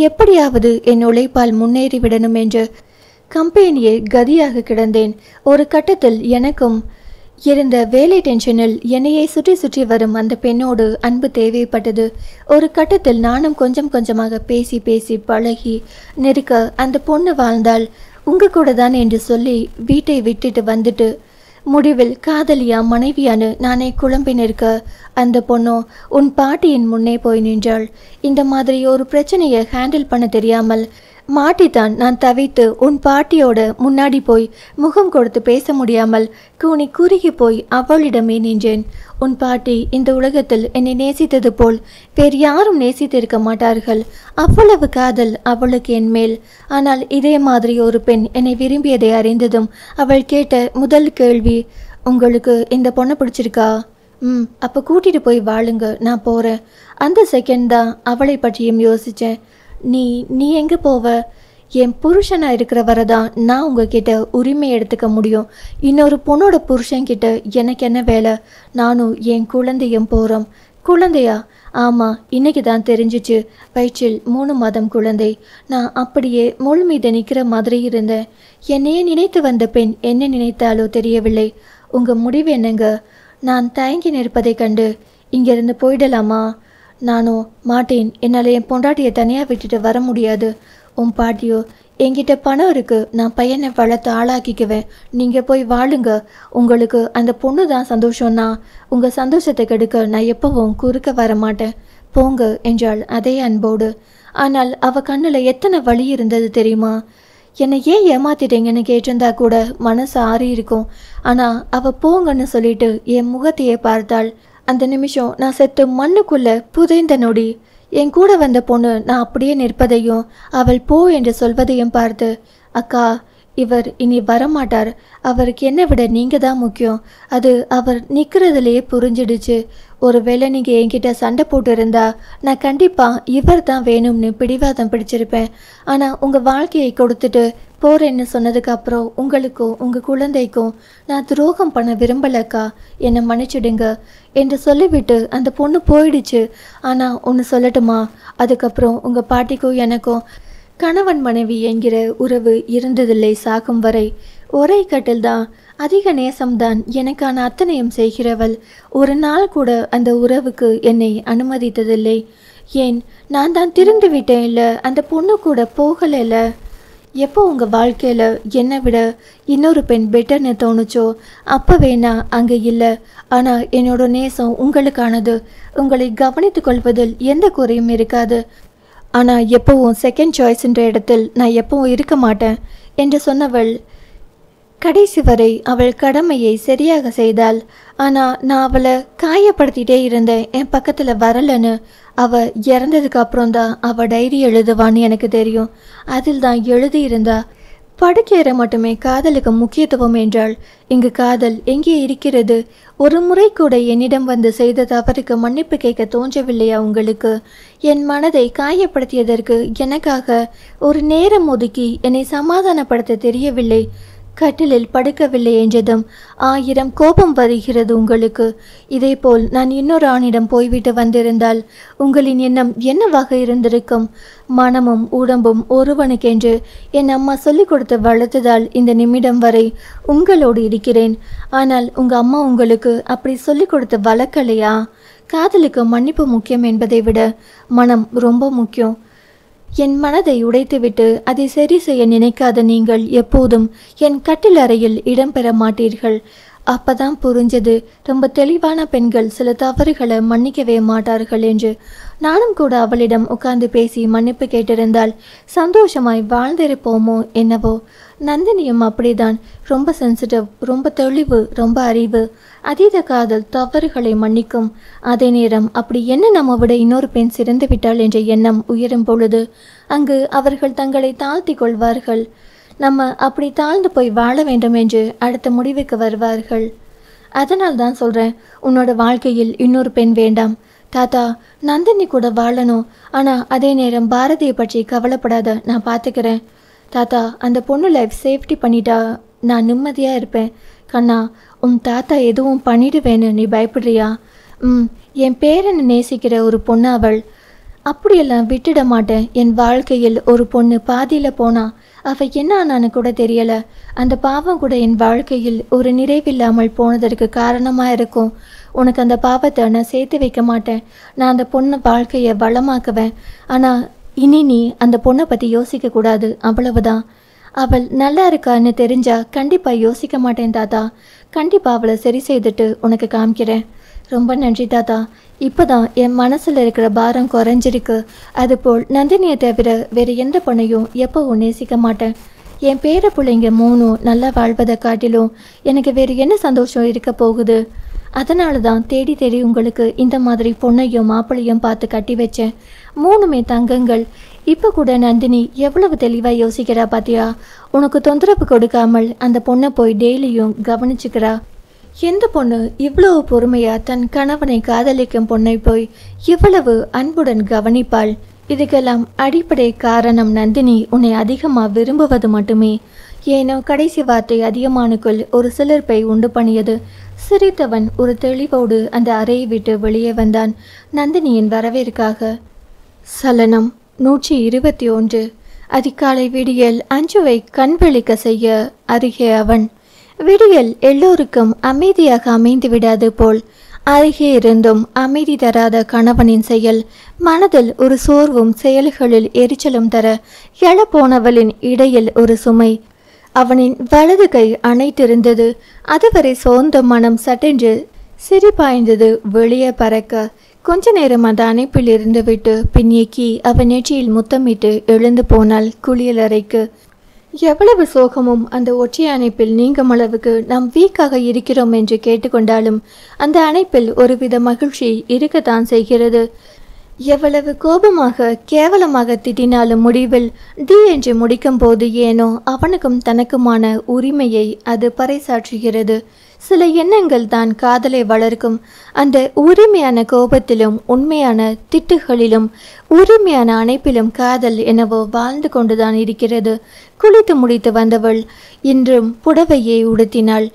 எப்படியாவது என் உழைப்பால் முன்னேறிவிடணும் என்று கம்பெனியை கதியாக கிடந்தேன். ஒரு கட்டத்தில் எனக்கும் இருந்த வேலை டென்ஷனில் என்னையை சுற்றி சுற்றி வரும் அந்த பெண்ணோடு அன்பு தேவைப்பட்டது. ஒரு கட்டத்தில் நானும் கொஞ்சம் கொஞ்சமாக பேசி பேசி பழகி நெருக்க அந்த பொண்ணு வாழ்ந்தால் உங்க கூட தான் என்று சொல்லி வீட்டை விட்டுட்டு வந்துட்டு முடிவில் காதலியா மனைவியானு நானே குழம்பி நிற்க அந்த பொண்ணோ உன் பாட்டியின் முன்னே போய் நின்றாள். இந்த மாதிரி ஒரு பிரச்சனையை ஹேண்டில் பண்ண தெரியாமல் மாட்டித்தான் நான் தவித்து உன் பாட்டியோட முன்னாடி போய் முகம் கொடுத்து பேச முடியாமல் கூனி குறுகி போய் அவளிடமே நின்றேன். உன் பாட்டி இந்த உலகத்தில் என்னை நேசித்தது போல் வேறு யாரும் நேசித்திருக்க மாட்டார்கள். அவ்வளவு காதல் அவளுக்கு என் மேல். ஆனால் இதே மாதிரி ஒரு பெண் என்னை விரும்பியதை அறிந்ததும் அவள் கேட்ட முதல் கேள்வி, உங்களுக்கு இந்த பொண்ணை பிடிச்சிருக்கா? அப்போ கூட்டிட்டு போய் வாழுங்க, நான் போகிறேன். அந்த செகண்ட் தான் அவளை பற்றியும் யோசித்தேன். நீ எங்கே போவ? என் புருஷனாக இருக்கிற வரதான் நான் உங்ககிட்ட உரிமை எடுத்துக்க முடியும். இன்னொரு பொண்ணோட புருஷன்கிட்ட எனக்கு என்ன வேலை? நானும் என் குழந்தையும் போகிறோம். குழந்தையா? ஆமாம், இன்னைக்கு தான் தெரிஞ்சிச்சு. வயிற்றில் 3 மாதம் குழந்தை. நான் அப்படியே முள் மீது நிற்கிற மாதிரி இருந்தேன். என்னையே நினைத்து வந்த பெண் என்ன நினைத்தாலோ தெரியவில்லை. உங்கள் முடிவு என்னங்க? நான் தயங்கி நிற்பதை கண்டு இங்கிருந்து போயிடலாமா? நானோ மாட்டேன். என்னால் என் பொண்டாட்டியை தனியாக விட்டுட்டு வர முடியாது. உன் பாட்டியோ, என்கிட்ட பணம் இருக்குது, நான் பையனை வளர்த்து ஆளாக்கிக்குவேன், நீங்கள் போய் வாழுங்க. உங்களுக்கு அந்த பொண்ணு தான் சந்தோஷம்னா உங்கள் சந்தோஷத்தை கெடுக்க நான் எப்பவும் குறுக்க வர மாட்டேன், போங்க என்றாள் அதே அன்போடு. ஆனால் அவள் கண்ணில் எத்தனை வலி இருந்தது தெரியுமா? என்னை ஏன் ஏமாத்திட்டீங்கன்னு கேட்டிருந்தா கூட மனசு ஆறி இருக்கும். ஆனால் அவள் போங்கன்னு சொல்லிட்டு என் முகத்தையே பார்த்தாள். அந்த நிமிஷம் நான் செத்து மண்ணுக்குள்ள புதைந்த நொடி என் கூட வந்த பொண்ணு நான் அப்படியே நிற்பதையும் அவள் போ என்று சொல்வதையும் பார்த்து, அக்கா, இவர் இனி வரமாட்டார், அவருக்கு என்னை விட நீங்கள் தான் முக்கியம், அது அவர் நிற்கிறதுலையே புரிஞ்சிடுச்சு. ஒருவேளை நீங்கள் என்கிட்ட சண்டை போட்டு இருந்தா நான் கண்டிப்பாக இவர் தான் வேணும்னு பிடிவாதம் பிடிச்சிருப்பேன். ஆனால் உங்கள் வாழ்க்கையை கொடுத்துட்டு போறேன்னு சொன்னதுக்கு அப்புறம் உங்களுக்கும் உங்கள் குழந்தைக்கும் நான் துரோகம் பண்ண விரும்பலக்கா, என்னை மன்னிச்சிடுங்க என்று சொல்லிவிட்டு அந்த பொண்ணு போயிடுச்சு. ஆனால் ஒன்று சொல்லட்டுமா, அதுக்கப்புறம் உங்கள் பாட்டிக்கும் எனக்கும் கணவன் மனைவி என்கிற உறவு இருந்ததில்லை. சாகும் வரை ஒரே கட்டில்தான், அதிக நேசம்தான் எனக்கான அத்தனையும் செய்கிறவள். ஒரு நாள் கூட அந்த உறவுக்கு என்னை அனுமதித்ததில்லை. ஏன், நான் தான் திருந்து விட்டேன் இல்லை, அந்த பொண்ணு கூட போகலைல்ல. எப்போ உங்கள் வாழ்க்கையில் என்னை விட இன்னொரு பெண் பெட்டர்னு தோணுச்சோ அப்போவே நான் அங்கே இல்லை. ஆனால் என்னோட நேசம் உங்களுக்கானது. உங்களை கவனித்து கொள்வதில் எந்த குறையும் இருக்காது. ஆனால் எப்போவும் செகண்ட் சாய்ஸ்ன்ற இடத்தில் நான் எப்பவும் இருக்க மாட்டேன் என்று சொன்னவள் கடைசி வரை அவள் கடமையை சரியாக செய்தாள். ஆனால் நான் அவளை காயப்படுத்திட்டே இருந்தேன். என் பக்கத்தில் வரலன்னு அவள் இறந்ததுக்கு அப்புறம்தான் அவள் டைரி எழுதுவான்னு எனக்கு தெரியும். அதில் தான் எழுதியிருந்தா, படுக்கேற மட்டுமே காதலுக்கு முக்கியத்துவம் என்றால் இங்கு காதல் எங்கே இருக்கிறது? ஒரு முறை கூட என்னிடம் வந்து செய்த தவறுக்கு மன்னிப்பு கேட்க தோன்றவில்லையா உங்களுக்கு? என் மனதை காயப்படுத்தியதற்கு எனக்காக ஒரு நேரம் ஒதுக்கி என்னை சமாதானப்படுத்த தெரியவில்லை. கட்டிலில் படுக்கவில்லை என்றதும் 1000 கோபம் வருகிறது உங்களுக்கு. இதேபோல் நான் இன்னொரு ஆணிடம் போய்விட்டு வந்திருந்தால் உங்களின் எண்ணம் என்னவாக இருந்திருக்கும்? மனமும் உடம்பும் ஒருவனுக்கென்று என் அம்மா சொல்லிக் கொடுத்து வளர்த்ததால் இந்த நிமிடம் வரை உங்களோடு இருக்கிறேன். ஆனால் உங்கள் அம்மா உங்களுக்கு அப்படி சொல்லிக் கொடுத்து வளர்க்கலையா? காதலுக்கு மன்னிப்பு முக்கியம் என்பதை விட மனம் ரொம்ப முக்கியம். என் மனதை உடைத்துவிட்டு அதை சரி செய்ய நினைக்காத நீங்கள் எப்போதும் என் கட்டில் அறையில் இடம்பெற மாட்டீர்கள். அப்பதான் புரிஞ்சது, ரொம்ப தெளிவான பெண்கள் சில தவறுகளை மன்னிக்கவே மாட்டார்கள் என்று. நானும் கூட அவளிடம் உட்கார்ந்து பேசி மன்னிப்பு கேட்டிருந்தால் சந்தோஷமாய் வாழ்ந்திருப்போமோ என்னவோ. நந்தினியும் அப்படிதான். ரொம்ப சென்சிட்டிவ், ரொம்ப தெளிவு, ரொம்ப அறிவு. அதீத காதல் தவறுகளை மன்னிக்கும். அதே நேரம் அப்படி என்ன நம்ம விட இன்னொரு பெண் சிறந்து விட்டாள் என்ற எண்ணம் உயரும் பொழுது அங்கு அவர்கள் தங்களை தாழ்த்தி கொள்வார்கள். நம்ம அப்படி தாழ்ந்து போய் வாழ வேண்டும் என்று அடுத்த முடிவுக்கு வருவார்கள். அதனால் தான் சொல்கிறேன், உன்னோட வாழ்க்கையில் இன்னொரு பெண் வேண்டாம். தாத்தா, நந்தினி கூட வாழணும். ஆனால் அதே நேரம் பாரதியை பற்றி கவலைப்படாத, நான் பார்த்துக்கிறேன். தாத்தா, அந்த பொண்ணு லைஃப் சேஃப்டி பண்ணிட்டா நான் நிம்மதியாக இருப்பேன். கண்ணா, உன் தாத்தா எதுவும் பண்ணிடுவேன்னு நீ பயப்படுறியா? என் பேரனை நேசிக்கிற ஒரு பொண்ணு அவள். அப்படியெல்லாம் விட்டுட மாட்டேன். என் வாழ்க்கையில் ஒரு பொண்ணு பாதியில் போனா அவள் என்ன ஆனான்னு கூட தெரியலை. அந்த பாவம் கூட என் வாழ்க்கையில் ஒரு நிறைவில்லாமல் போனதற்கு காரணமாக இருக்கும். உனக்கு அந்த பாவத்தை நான் சேர்த்து வைக்க மாட்டேன். நான் அந்த பொண்ணு வாழ்க்கையை வளமாக்குவேன். ஆனால் இனி நீ அந்த பொண்ணை பற்றி யோசிக்கக்கூடாது, அவ்வளவுதான். அவள் நல்லா இருக்கான்னு தெரிஞ்சா கண்டிப்பாக யோசிக்க மாட்டேன் தாத்தா. கண்டிப்பாக அவளை சரி செய்துட்டு உனக்கு காமிக்கிறேன். ரொம்ப நன்றி தாத்தா. இப்போதான் என் மனசில் இருக்கிற பாரம் குறைஞ்சிருக்கு. அதுபோல் நந்தினியை தவிர வேறு எந்த பொண்ணையும் எப்போவும் நேசிக்க மாட்டேன். என் பேர பிள்ளைங்க 3 நல்லா வாழ்வதை காட்டிலும் எனக்கு வேறு என்ன சந்தோஷம் இருக்க போகுது? அதனால தான் தேடி தேடி உங்களுக்கு இந்த மாதிரி பொண்ணையும் மாப்பிள்ளையும் பார்த்து கட்டி வச்சேன். 3மே தங்கங்கள். இப்போ கூட நந்தினி எவ்வளவு தெளிவாக யோசிக்கிறா பாத்தியா? உனக்கு தொந்தரவு கொடுக்காமல் அந்த பொண்ணை போய் டெய்லியும் கவனிச்சுக்கிறா. எந்த பொண்ணு இவ்வளவு பொறுமையா தன் கணவனை காதலிக்கும் பொண்ணை போய் இவ்வளவு அன்புடன் கவனிப்பாள்? இதுக்கெல்லாம் அடிப்படை காரணம் நந்தினி உன்னை அதிகமாக விரும்புவது மட்டுமே. ஏனோ கடைசி வார்த்தை அதிகமானுக்குள் ஒரு சிலிர்ப்பை உண்டு பண்ணியது. சிரித்தவன் ஒரு தெளிவோடு அந்த அறையை விட்டு வெளியே வந்தான். நந்தினியின் வரவேற்காக. சலனம் 121. அதிகாலை விடியல் அஞ்சுவை கண் விழிக்க செய்ய அருகே அவன். விடியல் எல்லோருக்கும் அமைதியாக அமைந்து விடாது போல் அருகே இருந்தும் அமைதி தராத கணவனின் செயல் மனதில் ஒரு சோர்வும் செயல்களில் எரிச்சலும் தர எழப்போனவளின் இடையில் ஒரு சுமை. அவனின் வலது கை அணைத்திருந்தது. அதுவரை சோர்ந்த மனம் சட்டென்று சிரிப்பாய்ந்தது வெளியே பறக்க. கொஞ்ச நேரம் அந்த அணைப்பில் இருந்து விட்டு பின்னேக்கி அவன் நெற்றியில் முத்தமிட்டு எழுந்து போனாள் குளியலறைக்கு. எவ்வளவு சோகமும் அந்த ஒற்றை அணைப்பில் நீங்கும் அளவுக்கு நாம் வீக்காக இருக்கிறோம் என்று கேட்டுக்கொண்டாலும் அந்த அணைப்பில் ஒருவித மகிழ்ச்சி இருக்கத்தான் செய்கிறது. எவ்வளவு கோபமாக கேவலமாக திட்டினாலும் முடிவில் டி என்று முடிக்கும் போது ஏனோ அவனுக்கும் தனக்குமான உரிமையை அது பறைசாற்றுகிறது. சில எண்ணங்கள் தான் காதலை வளர்க்கும். அந்த உரிமையான கோபத்திலும் உண்மையான திட்டுகளிலும் உரிமையான அணைப்பிலும் காதல் என்னவோ வாழ்ந்து கொண்டுதான் இருக்கிறது. குளித்து முடித்து வந்தவள் இன்றும் புடவையை உடுத்தினாள்.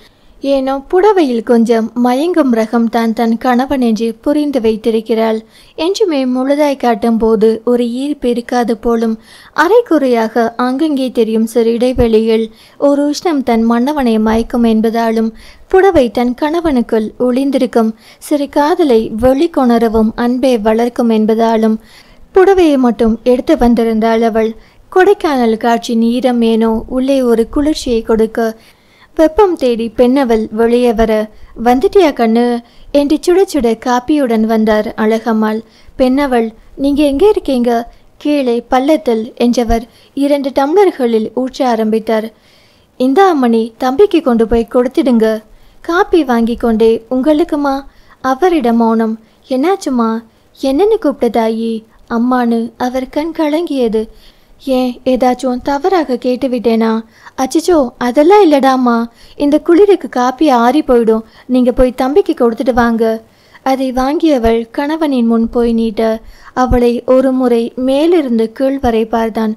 ஏனோ புடவையில் கொஞ்சம் மயங்கும் ரகம் தான் தன் கணவன் என்று புரிந்து வைத்திருக்கிறாள். என்றுமே முழுதாய் காட்டும் போது ஒரு ஈர்ப்பு இருக்காது போலும். அரைக்குறையாக அங்கங்கே தெரியும் சிறு இடைவெளியில் ஒரு உஷ்ணம் தன் மன்னவனை மயக்கும் என்பதாலும் புடவை தன் கணவனுக்குள் ஒளிந்திருக்கும் சிறு காதலை வெளிக்கொணரவும் அன்பை வளர்க்கும் என்பதாலும் புடவையை மட்டும் எடுத்து வந்திருந்தாள் அவள். கொடைக்கானல் காட்சி நீரம் ஏனோ உள்ளே ஒரு குளிர்ச்சியை கொடுக்க வெப்பம் தேடி பெண்ணவள் வெளியே வர, வந்துட்டியா கண்ணு என்று சுட சுட காப்பியுடன் வந்தார் அழகம்மாள். பெண்ணவள், நீங்க எங்கே இருக்கீங்க? கீழே பள்ளத்தில் என்றவர் 2 டம்ளர்களில் ஊற்ற ஆரம்பித்தார். இந்த அம்மணி, தம்பிக்கு கொண்டு போய் கொடுத்துடுங்க. காப்பி வாங்கி கொண்டே, உங்களுக்குமா? அவரிடம் மௌனம். என்னாச்சுமா? என்னன்னு கூப்பிட்டதாயி? அம்மானு அவர் கண் கலங்கியது. ஏன், ஏதாச்சும் தவறாக கேட்டுவிட்டேனா? அச்சிச்சோ, அதெல்லாம் இல்லடாமா. இந்த குளிருக்கு காப்பி ஆறி போயிடும். நீங்க போய் தம்பிக்கு கொடுத்துட்டு வாங்க. அதை வாங்கியவள் கணவனின் முன் போய் நீட்ட, அவளை ஒரு முறை மேலிருந்து கீழ் வரை பார்த்தான்.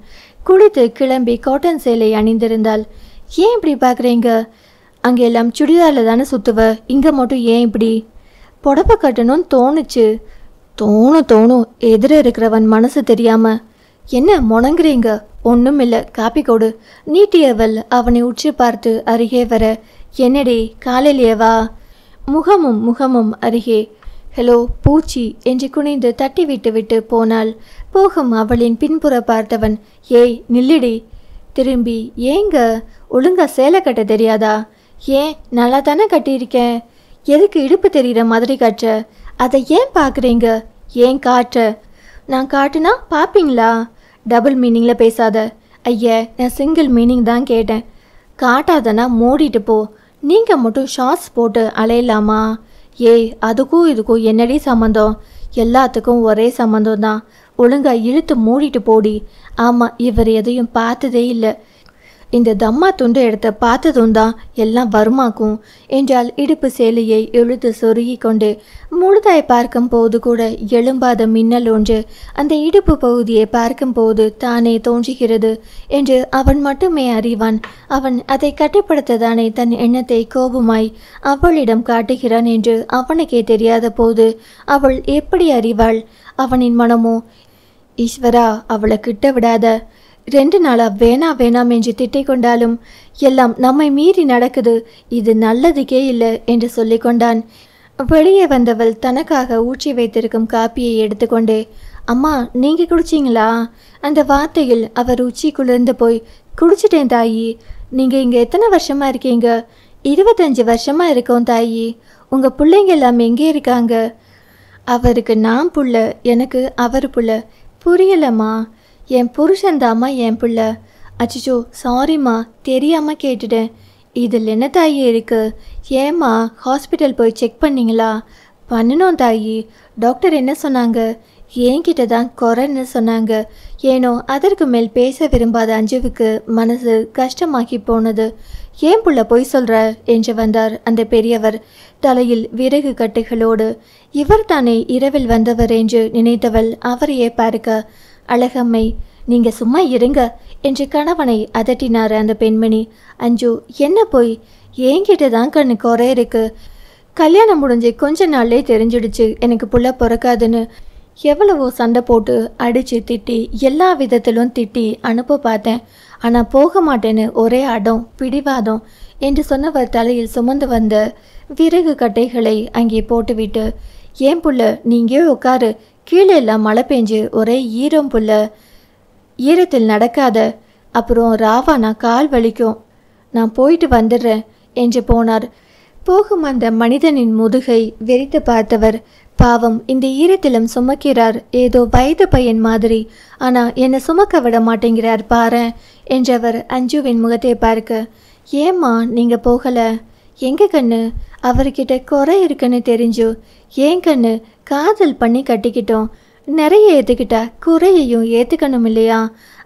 குளித்து கிளம்பி காட்டன் சேலை அணிந்திருந்தாள். ஏன் இப்படி பார்க்குறீங்க? அங்கெல்லாம் சுடிதாரில் தானே சுத்துவ, இங்கே மட்டும் ஏன் இப்படி? புடவை கட்டணும்னு தோணுச்சு. தோணும் எதிர இருக்கிறவன் மனசு தெரியாம. என்ன முணங்குறீங்க? ஒன்றும் இல்லை, காப்பி கொடு நீட்டியவள் அவனை உற்று பார்த்து அருகே வர, என்னடி காலையிலேவா? முகமும் அருகே. ஹலோ பூச்சி என்று குனிந்து தட்டி விட்டு போனாள். போகும் அவளின் பின்புற பார்த்தவன், ஏய் நில்லிடி. திரும்பி, ஏங்க ஒழுங்கா சேலை கட்ட தெரியாதா? ஏன், நல்லா தானே கட்டியிருக்கேன். எதுக்கு இடுப்பு தெரிகிற மாதிரி காட்டுற? அதை ஏன் பார்க்குறீங்க? ஏன் காட்டுற? நான் காட்டுனா பார்ப்பீங்களா? டபுள் மீனிங்கில் பேசாத. ஐயா, நான் சிங்கிள் மீனிங் தான் கேட்டேன். காட்டாதனா மூடிட்டு போ. நீங்கள் மட்டும் ஷார்ட்ஸ் போட்டு அலையலாமா? ஏய், அதுக்கும் இதுக்கும் என்னடி சம்மந்தம்? எல்லாத்துக்கும் ஒரே சம்மந்தம் தான். ஒழுங்கா இழுத்து மூடிட்டு போடி. ஆமாம், இவர் எதையும் பார்த்ததே இல்லை. இந்த தம்மா துண்டு எடுத்த பார்த்ததும் தான் எல்லாம் வருமாக்கும் என்றால் இடுப்பு சேலையை இழுத்து சொருகி கொண்டு, முழுதாய் பார்க்கும் போது கூட எழும்பாத மின்னல் ஒன்று அந்த இடுப்பு பகுதியை பார்க்கும் போது தானே தோன்றுகிறது என்று அவன் மட்டுமே அறிவான். அவன் அதை கட்டுப்படுத்ததானே தன் எண்ணத்தை கோபமாய் அவளிடம் காட்டுகிறான் என்று அவனுக்கே தெரியாத போது அவள் எப்படி அறிவாள்? அவனின் மனமோ, ஈஸ்வரா, அவளை கிட்ட விடாத. 2 நாளா வேணாம் என்று திட்டிக் கொண்டாலும் எல்லாம் நம்மை மீறி நடக்குது, இது நல்லதுக்கே இல்லை என்று சொல்லிக்கொண்டான். வெளியே வந்தவள் தனக்காக ஊற்றி வைத்திருக்கும் காப்பியை எடுத்துக்கொண்டே, அம்மா நீங்கள் குடிச்சிங்களா? அந்த வார்த்தையில் அவர் உச்சி குளிர்ந்து போய், குடிச்சிட்டேன் தாயி. நீங்கள் இங்கே எத்தனை வருஷமா இருக்கீங்க? 25 வருஷமா இருக்கோம் தாயி. உங்கள் பிள்ளைங்க எல்லாம் எங்கே இருக்காங்க? அவருக்கு நான் புள்ள, எனக்கு அவர் புள்ள. புரியலம்மா. என் புருஷன்தாம்மா என் பிள்ளை. அச்சிச்சோ, சாரிம்மா, தெரியாமல் கேட்டுட்டேன். இதில் என்ன தாயி இருக்கு? ஏம்மா, ஹாஸ்பிட்டல் போய் செக் பண்ணிங்களா? பண்ணணும் தாயி. டாக்டர் என்ன சொன்னாங்க? என்கிட்ட தான் குறைன்னு சொன்னாங்க. ஏனோ அதற்கு மேல் பேச விரும்பாத அஞ்சுவுக்கு மனசு கஷ்டமாகி போனது. ஏன் புள்ள பொய் சொல்கிற என்று வந்தார் அந்த பெரியவர், தலையில் விறகு கட்டுகளோடு. இவர் தானே இரவில் வந்தவர் என்று நினைத்தவள் அவரையே பார்க்க, அழகம்மை, நீங்க சும்மா இருங்க என்று கணவனை அதட்டினார் அந்த பெண்மணி. அஞ்சு, என்ன போய்? என்கிட்ட தான் கண்ணு குறை இருக்கு. கல்யாணம் முடிஞ்சு கொஞ்ச நாள்லே தெரிஞ்சிடுச்சு எனக்கு புள்ள பிறக்காதுன்னு. எவ்வளவோ சண்டை போட்டு அடித்து திட்டி எல்லா விதத்திலும் திட்டி அனுப்ப பார்த்தேன். ஆனால் போக மாட்டேன்னு ஒரே அடம் பிடிவாதம் என்று சொன்னவர் தலையில் சுமந்து வந்த விறகு கட்டைகளை அங்கே போட்டுவிட்டு, ஏன் புள்ள நீங்கே உட்காரு, கீழே எல்லாம் மழை பெஞ்சு ஒரே ஈரம் புள்ள, ஈரத்தில் நடக்காத, அப்புறம் ராவானா கால் வலிக்கும், நான் போயிட்டு வந்துடுறேன் என்று போனார். போகும் அந்த மனிதனின் முதுகை வெறித்து பார்த்தவர், பாவம் இந்த ஈரத்திலும் சுமக்கிறார் ஏதோ வயது பையன் மாதிரி, ஆனால் என்னை சுமக்க விட மாட்டேங்கிறார் பாரு என்றவர் அஞ்சுவின் முகத்தை பார்க்க, ஏம்மா நீங்கள் போகலை? எங்க கண்ணு, அவர்கிட்ட குறை இருக்குன்னு தெரிஞ்சு ஏன் கண்ணு காதல் பண்ணி கட்டிக்கிட்டோம். நிறைய ஏற்றுக்கிட்டா குறையையும் ஏற்றுக்கணும் இல்லையா?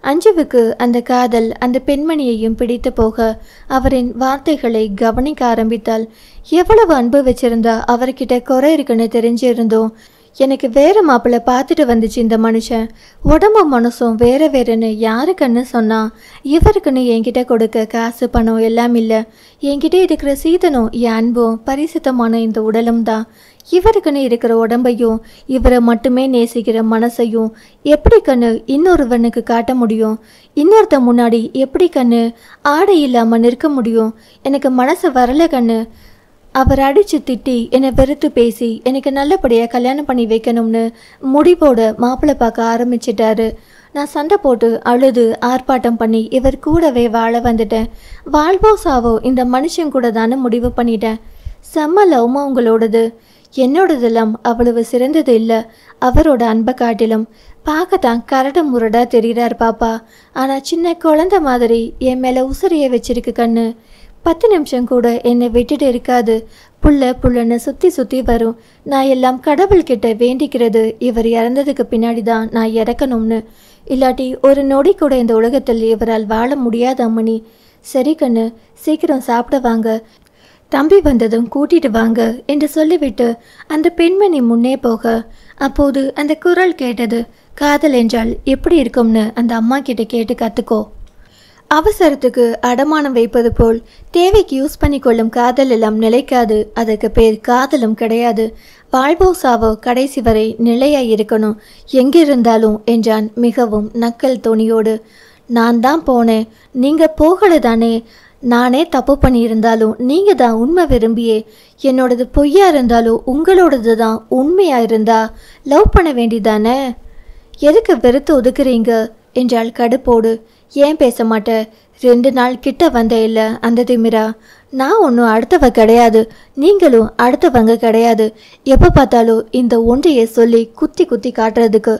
அஞ்சுவுக்கு அந்த காதல் அந்த பெண்மணியையும் பிடித்து போக அவரின் வார்த்தைகளை கவனிக்க ஆரம்பித்தாள். எவ்வளவு அன்பு வச்சிருந்தா அவர்கிட்ட குறை இருக்குன்னு தெரிஞ்சிருந்தோம். எனக்கு வேற மாப்பிள்ளை பார்த்துட்டு வந்துச்சு இந்த மனுஷன். உடம்பு மனசும் வேற வேறுன்னு யாருக்குன்னு சொன்னா? இவருக்குன்னு என்கிட்ட கொடுக்க காசு பணம் எல்லாம் இல்லை. என்கிட்ட இருக்கிற சீதனும் என் அன்பும் பரிசுத்தமான இந்த உடலும் தான். இவருக்குன்னு இருக்கிற உடம்பையும் இவரை மட்டுமே நேசிக்கிற மனசையும் எப்படி கண்ணு இன்னொருவனுக்கு காட்ட முடியும்? இன்னொருத்த முன்னாடி எப்படி கண்ணு ஆடை இல்லாமல் நிற்க முடியும்? எனக்கு மனசு வரல கண்ணு. அவர் அடித்து திட்டி என்னை வெறுத்து பேசி எனக்கு நல்லபடியாக கல்யாணம் பண்ணி வைக்கணும்னு முடிவோட மாப்பிள்ளை பார்க்க ஆரம்பிச்சிட்டாரு. நான் சண்டை போட்டு அழுது ஆர்ப்பாட்டம் பண்ணி இவர் கூடவே வாழ வந்துட்டேன். வாழ்வோ சாவோ இந்த மனுஷன் கூட தானே முடிவு பண்ணிட்டேன். செம்ம லவ்மா உங்களோடது. என்னோடதெல்லாம் அவ்வளவு சிறந்தது இல்லை. அவரோட அன்பை காட்டிலும் பார்க்கத்தான் கரட முரடா தெரிகிறார் பாப்பா. ஆனால் சின்ன குழந்தை மாதிரி என் மேலே உசுரைய வச்சிருக்கு கண்ணு. 10 நிமிஷம் கூட என்னை விட்டுட்டு இருக்காது. புள்ளன்னு சுற்றி சுற்றி வரும். நான் எல்லாம் கடவுள்கிட்ட வேண்டிக்கிறது இவர் இறந்ததுக்கு பின்னாடி தான் நான் இறக்கணும்னு. இல்லாட்டி ஒரு நொடி கூட இந்த உலகத்தில் இவரால் வாழ முடியாத அம்மணி. சரி கண்ணு, சீக்கிரம் சாப்பிட வாங்க, தம்பி வந்ததும் கூட்டிட்டு வாங்க என்று சொல்லிவிட்டு அந்த பெண்மணி முன்னே போக, அப்போது அந்த குரல் கேட்டது. காதல் என்றால் எப்படி இருக்கும்னு அந்த அம்மா கிட்ட கேட்டு கற்றுக்கோ. அவசரத்துக்கு அடமானம் வைப்பது போல் தேவைக்கு யூஸ் பண்ணி கொள்ளும் காதல் எல்லாம் நிலைக்காது. அதற்கு பேர் காதலும் கிடையாது. வாழ்வோ சாவோ கடைசி வரை நிலையாய் இருக்கணும், எங்கிருந்தாலும் என்றான் மிகவும் நக்கல் தொனியோடு. நான் தான் போனேன், நீங்கள் போகலை தானே. நானே தப்பு பண்ணியிருந்தாலும் நீங்கள் தான் உண்மை விரும்பியே. என்னோடது பொய்யா இருந்தாலும் உங்களோடது தான் உண்மையாக இருந்தா லவ் பண்ண வேண்டிதானே. எதுக்கு வெறுத்து ஒதுக்குறீங்க என்றாள் கடுப்போடு. ஏன் பேச மாட்ட? 2 நாள் கிட்ட வந்த இல்லை அந்த திமிரா? நான் ஒன்றும் அடுத்தவ கிடையாது, நீங்களும் அடுத்தவங்க கிடையாது. எப்போ பார்த்தாலும் இந்த ஒன்றையை சொல்லி குத்தி குத்தி காட்டுறதுக்கு.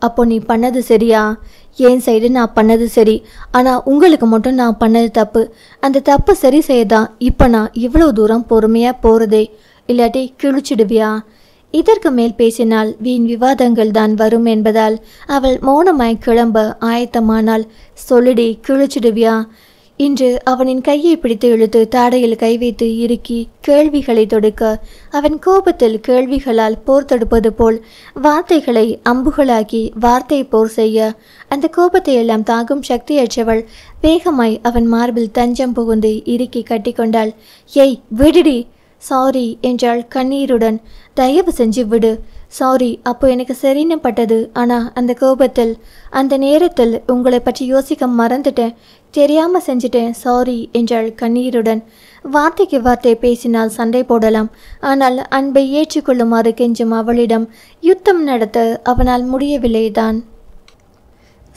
அப்போ நீ பண்ணது சரியா? என் சைடு நான் பண்ணது சரி, ஆனால் உங்களுக்கு மட்டும் நான் பண்ணது தப்பு. அந்த தப்பு சரி செய்யதான் இப்போ நான் இவ்வளோ தூரம் பொறுமையாக போகிறதே. இல்லாட்டி கிழிச்சிடுவியா? இதற்கு மேல் பேசினால் வீண் விவாதங்கள் தான் வரும் என்பதால் அவள் மௌனமாய் கிளம்ப ஆயத்தமானாள். சொல்லிடி, கிழிச்சிடுவியா? இன்று அவனின் கையை பிடித்து இழுத்து தாடையில் கை வைத்து இறுக்கி கேள்விகளை தொடுக்க, அவன் கோபத்தில் கேள்விகளால் போர் தொடுப்பது போல் வார்த்தைகளை அம்புகளாக்கி வார்த்தை போர் செய்ய, அந்த கோபத்தை எல்லாம் தாங்கும் சக்தியற்றவள் வேகமாய் அவன் மார்பில் தஞ்சம் புகுந்து இறுக்கி கட்டி கொண்டாள். ஏய் விடுடி! சாரி என்றாள் கண்ணீருடன். தயவு செஞ்சு விடு. சாரி, அப்போ எனக்கு சரின்னு பட்டது. ஆனால் அந்த கோபத்தில் அந்த நேரத்தில் உங்களை பற்றி யோசிக்க மறந்துட்டேன், தெரியாமல் செஞ்சிட்டேன், சாரி என்றாள் கண்ணீருடன். வார்த்தைக்கு வார்த்தை பேசினால் சண்டை போடலாம், ஆனால் அன்பை ஏற்றுக்கொள்ளுமாறு கெஞ்சும் அவளிடம் யுத்தம் நடத்த அவனால் முடியவில்லைதான்.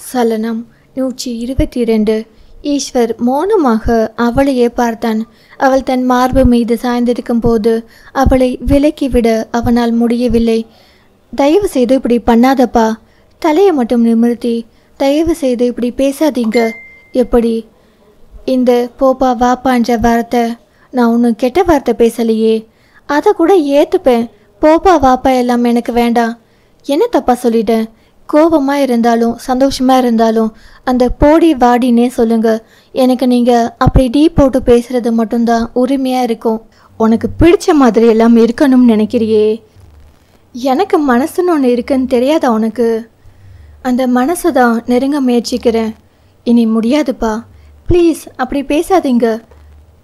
சலனம் 122. ஈஸ்வர் மௌனமாக அவளையே பார்த்தான். அவள் தன் மார்பு மீது சாய்ந்திருக்கும் போது அவளை விலக்கிவிட அவனால் முடியவில்லை. தயவு செய்து இப்படி பண்ணாதப்பா. தலையை மட்டும் நிமிர்த்தி, தயவு செய்து இப்படி பேசாதீங்க. எப்படி? இந்த போப்பா வாப்பான்ற வார்த்தை, நான் ஒன்றும் கெட்ட வார்த்தை பேசலையே. அதை கூட ஏற்றுப்பேன். போப்பா வாப்பா எல்லாம் எனக்கு வேண்டாம். என்ன தப்பா சொல்லிட்டேன்? கோபமாக இருந்தாலும் சந்தோஷமாக இருந்தாலும் அந்த போடி வாடினே சொல்லுங்க. எனக்கு நீங்கள் அப்படி டீ போட்டு பேசுகிறது மட்டும்தான் உரிமையாக இருக்கும். உனக்கு பிடிச்ச மாதிரி எல்லாம் இருக்கணும்னு நினைக்கிறியே. எனக்கு மனசுன்னு ஒன்று இருக்குன்னு தெரியாதா உனக்கு? அந்த மனசை தான் நெருங்க முயற்சிக்கிறேன். இனி முடியாதுப்பா, ப்ளீஸ் அப்படி பேசாதீங்க.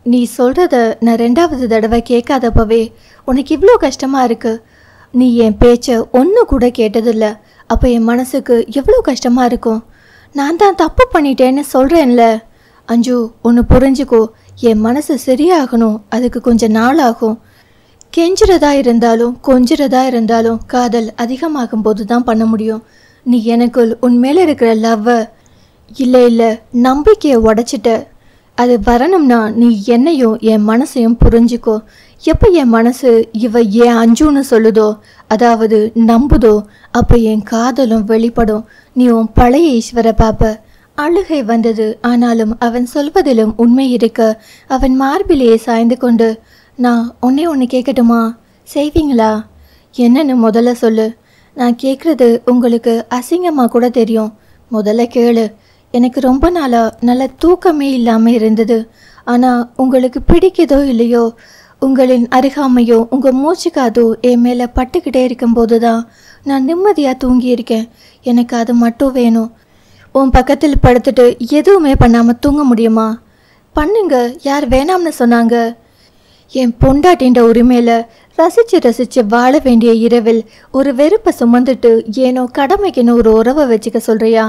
நீ சொல்கிறத நான் 2வது தடவை கேட்காதப்பவே உனக்கு இவ்வளோ கஷ்டமாக இருக்குது. நீ என் பேச்சை ஒன்று கூட கேட்டதில்லை. அப்போ என் மனசுக்கு எவ்வளோ கஷ்டமாக இருக்கும். நான் தான் தப்பு பண்ணிட்டேன்னு சொல்கிறேன்ல. அஞ்சு, ஒன்று புரிஞ்சுக்கோ. என் மனசு சரியாகணும், அதுக்கு கொஞ்சம் நாள் ஆகும். கெஞ்சுறதா இருந்தாலும் கொஞ்சுறதா இருந்தாலும் காதல் அதிகமாகும் போது தான் பண்ண முடியும். நீ எனக்குள் உன் மேலே இருக்கிற லவ்வை, இல்லை நம்பிக்கையை உடைச்சிட்ட. அது வரணும்னா நீ என்னையும் என் மனசையும் புரிஞ்சுக்கோ. எப்போ என் மனசு இவ ஏன் அஞ்சுன்னு சொல்லுதோ, அதாவது நம்புதோ, அப்போ என் காதலும் வெளிப்படும். நீ உன் பழைய ஈஸ்வரை பாப்ப. அழுகை வந்தது. ஆனாலும் அவன் சொல்வதிலும் உண்மை இருக்க அவன் மார்பிலேயே சாய்ந்து கொண்டு, நான் ஒன்று கேட்கட்டுமா? செய்வீங்களா? என்னன்னு முதல்ல சொல்லு. நான் கேட்குறது உங்களுக்கு அசிங்கமாக கூட தெரியும். முதல்ல கேளு. எனக்கு ரொம்ப நாளாக நல்ல தூக்கமே இல்லாமல் இருந்தது. ஆனால் உங்களுக்கு பிடிக்குதோ இல்லையோ, உங்களின் அருகாமையோ உங்கள் மூச்சுக்காதோ என் மேலே பட்டுக்கிட்டே இருக்கும்போது தான் நான் நிம்மதியாக தூங்கியிருக்கேன். எனக்கு அது மட்டும் வேணும். உன் பக்கத்தில் படுத்துட்டு எதுவுமே பண்ணாமல் தூங்க முடியுமா? பண்ணுங்க, யார் வேணாம்னு சொன்னாங்க? என் பொண்டாட்டின்ற உரிமையில் ரசித்து வாழ வேண்டிய இரவில் ஒரு வெறுப்பை சுமந்துட்டு ஏனோ கடமைக்குன்னு ஒரு உறவை வச்சுக்க சொல்கிறியா?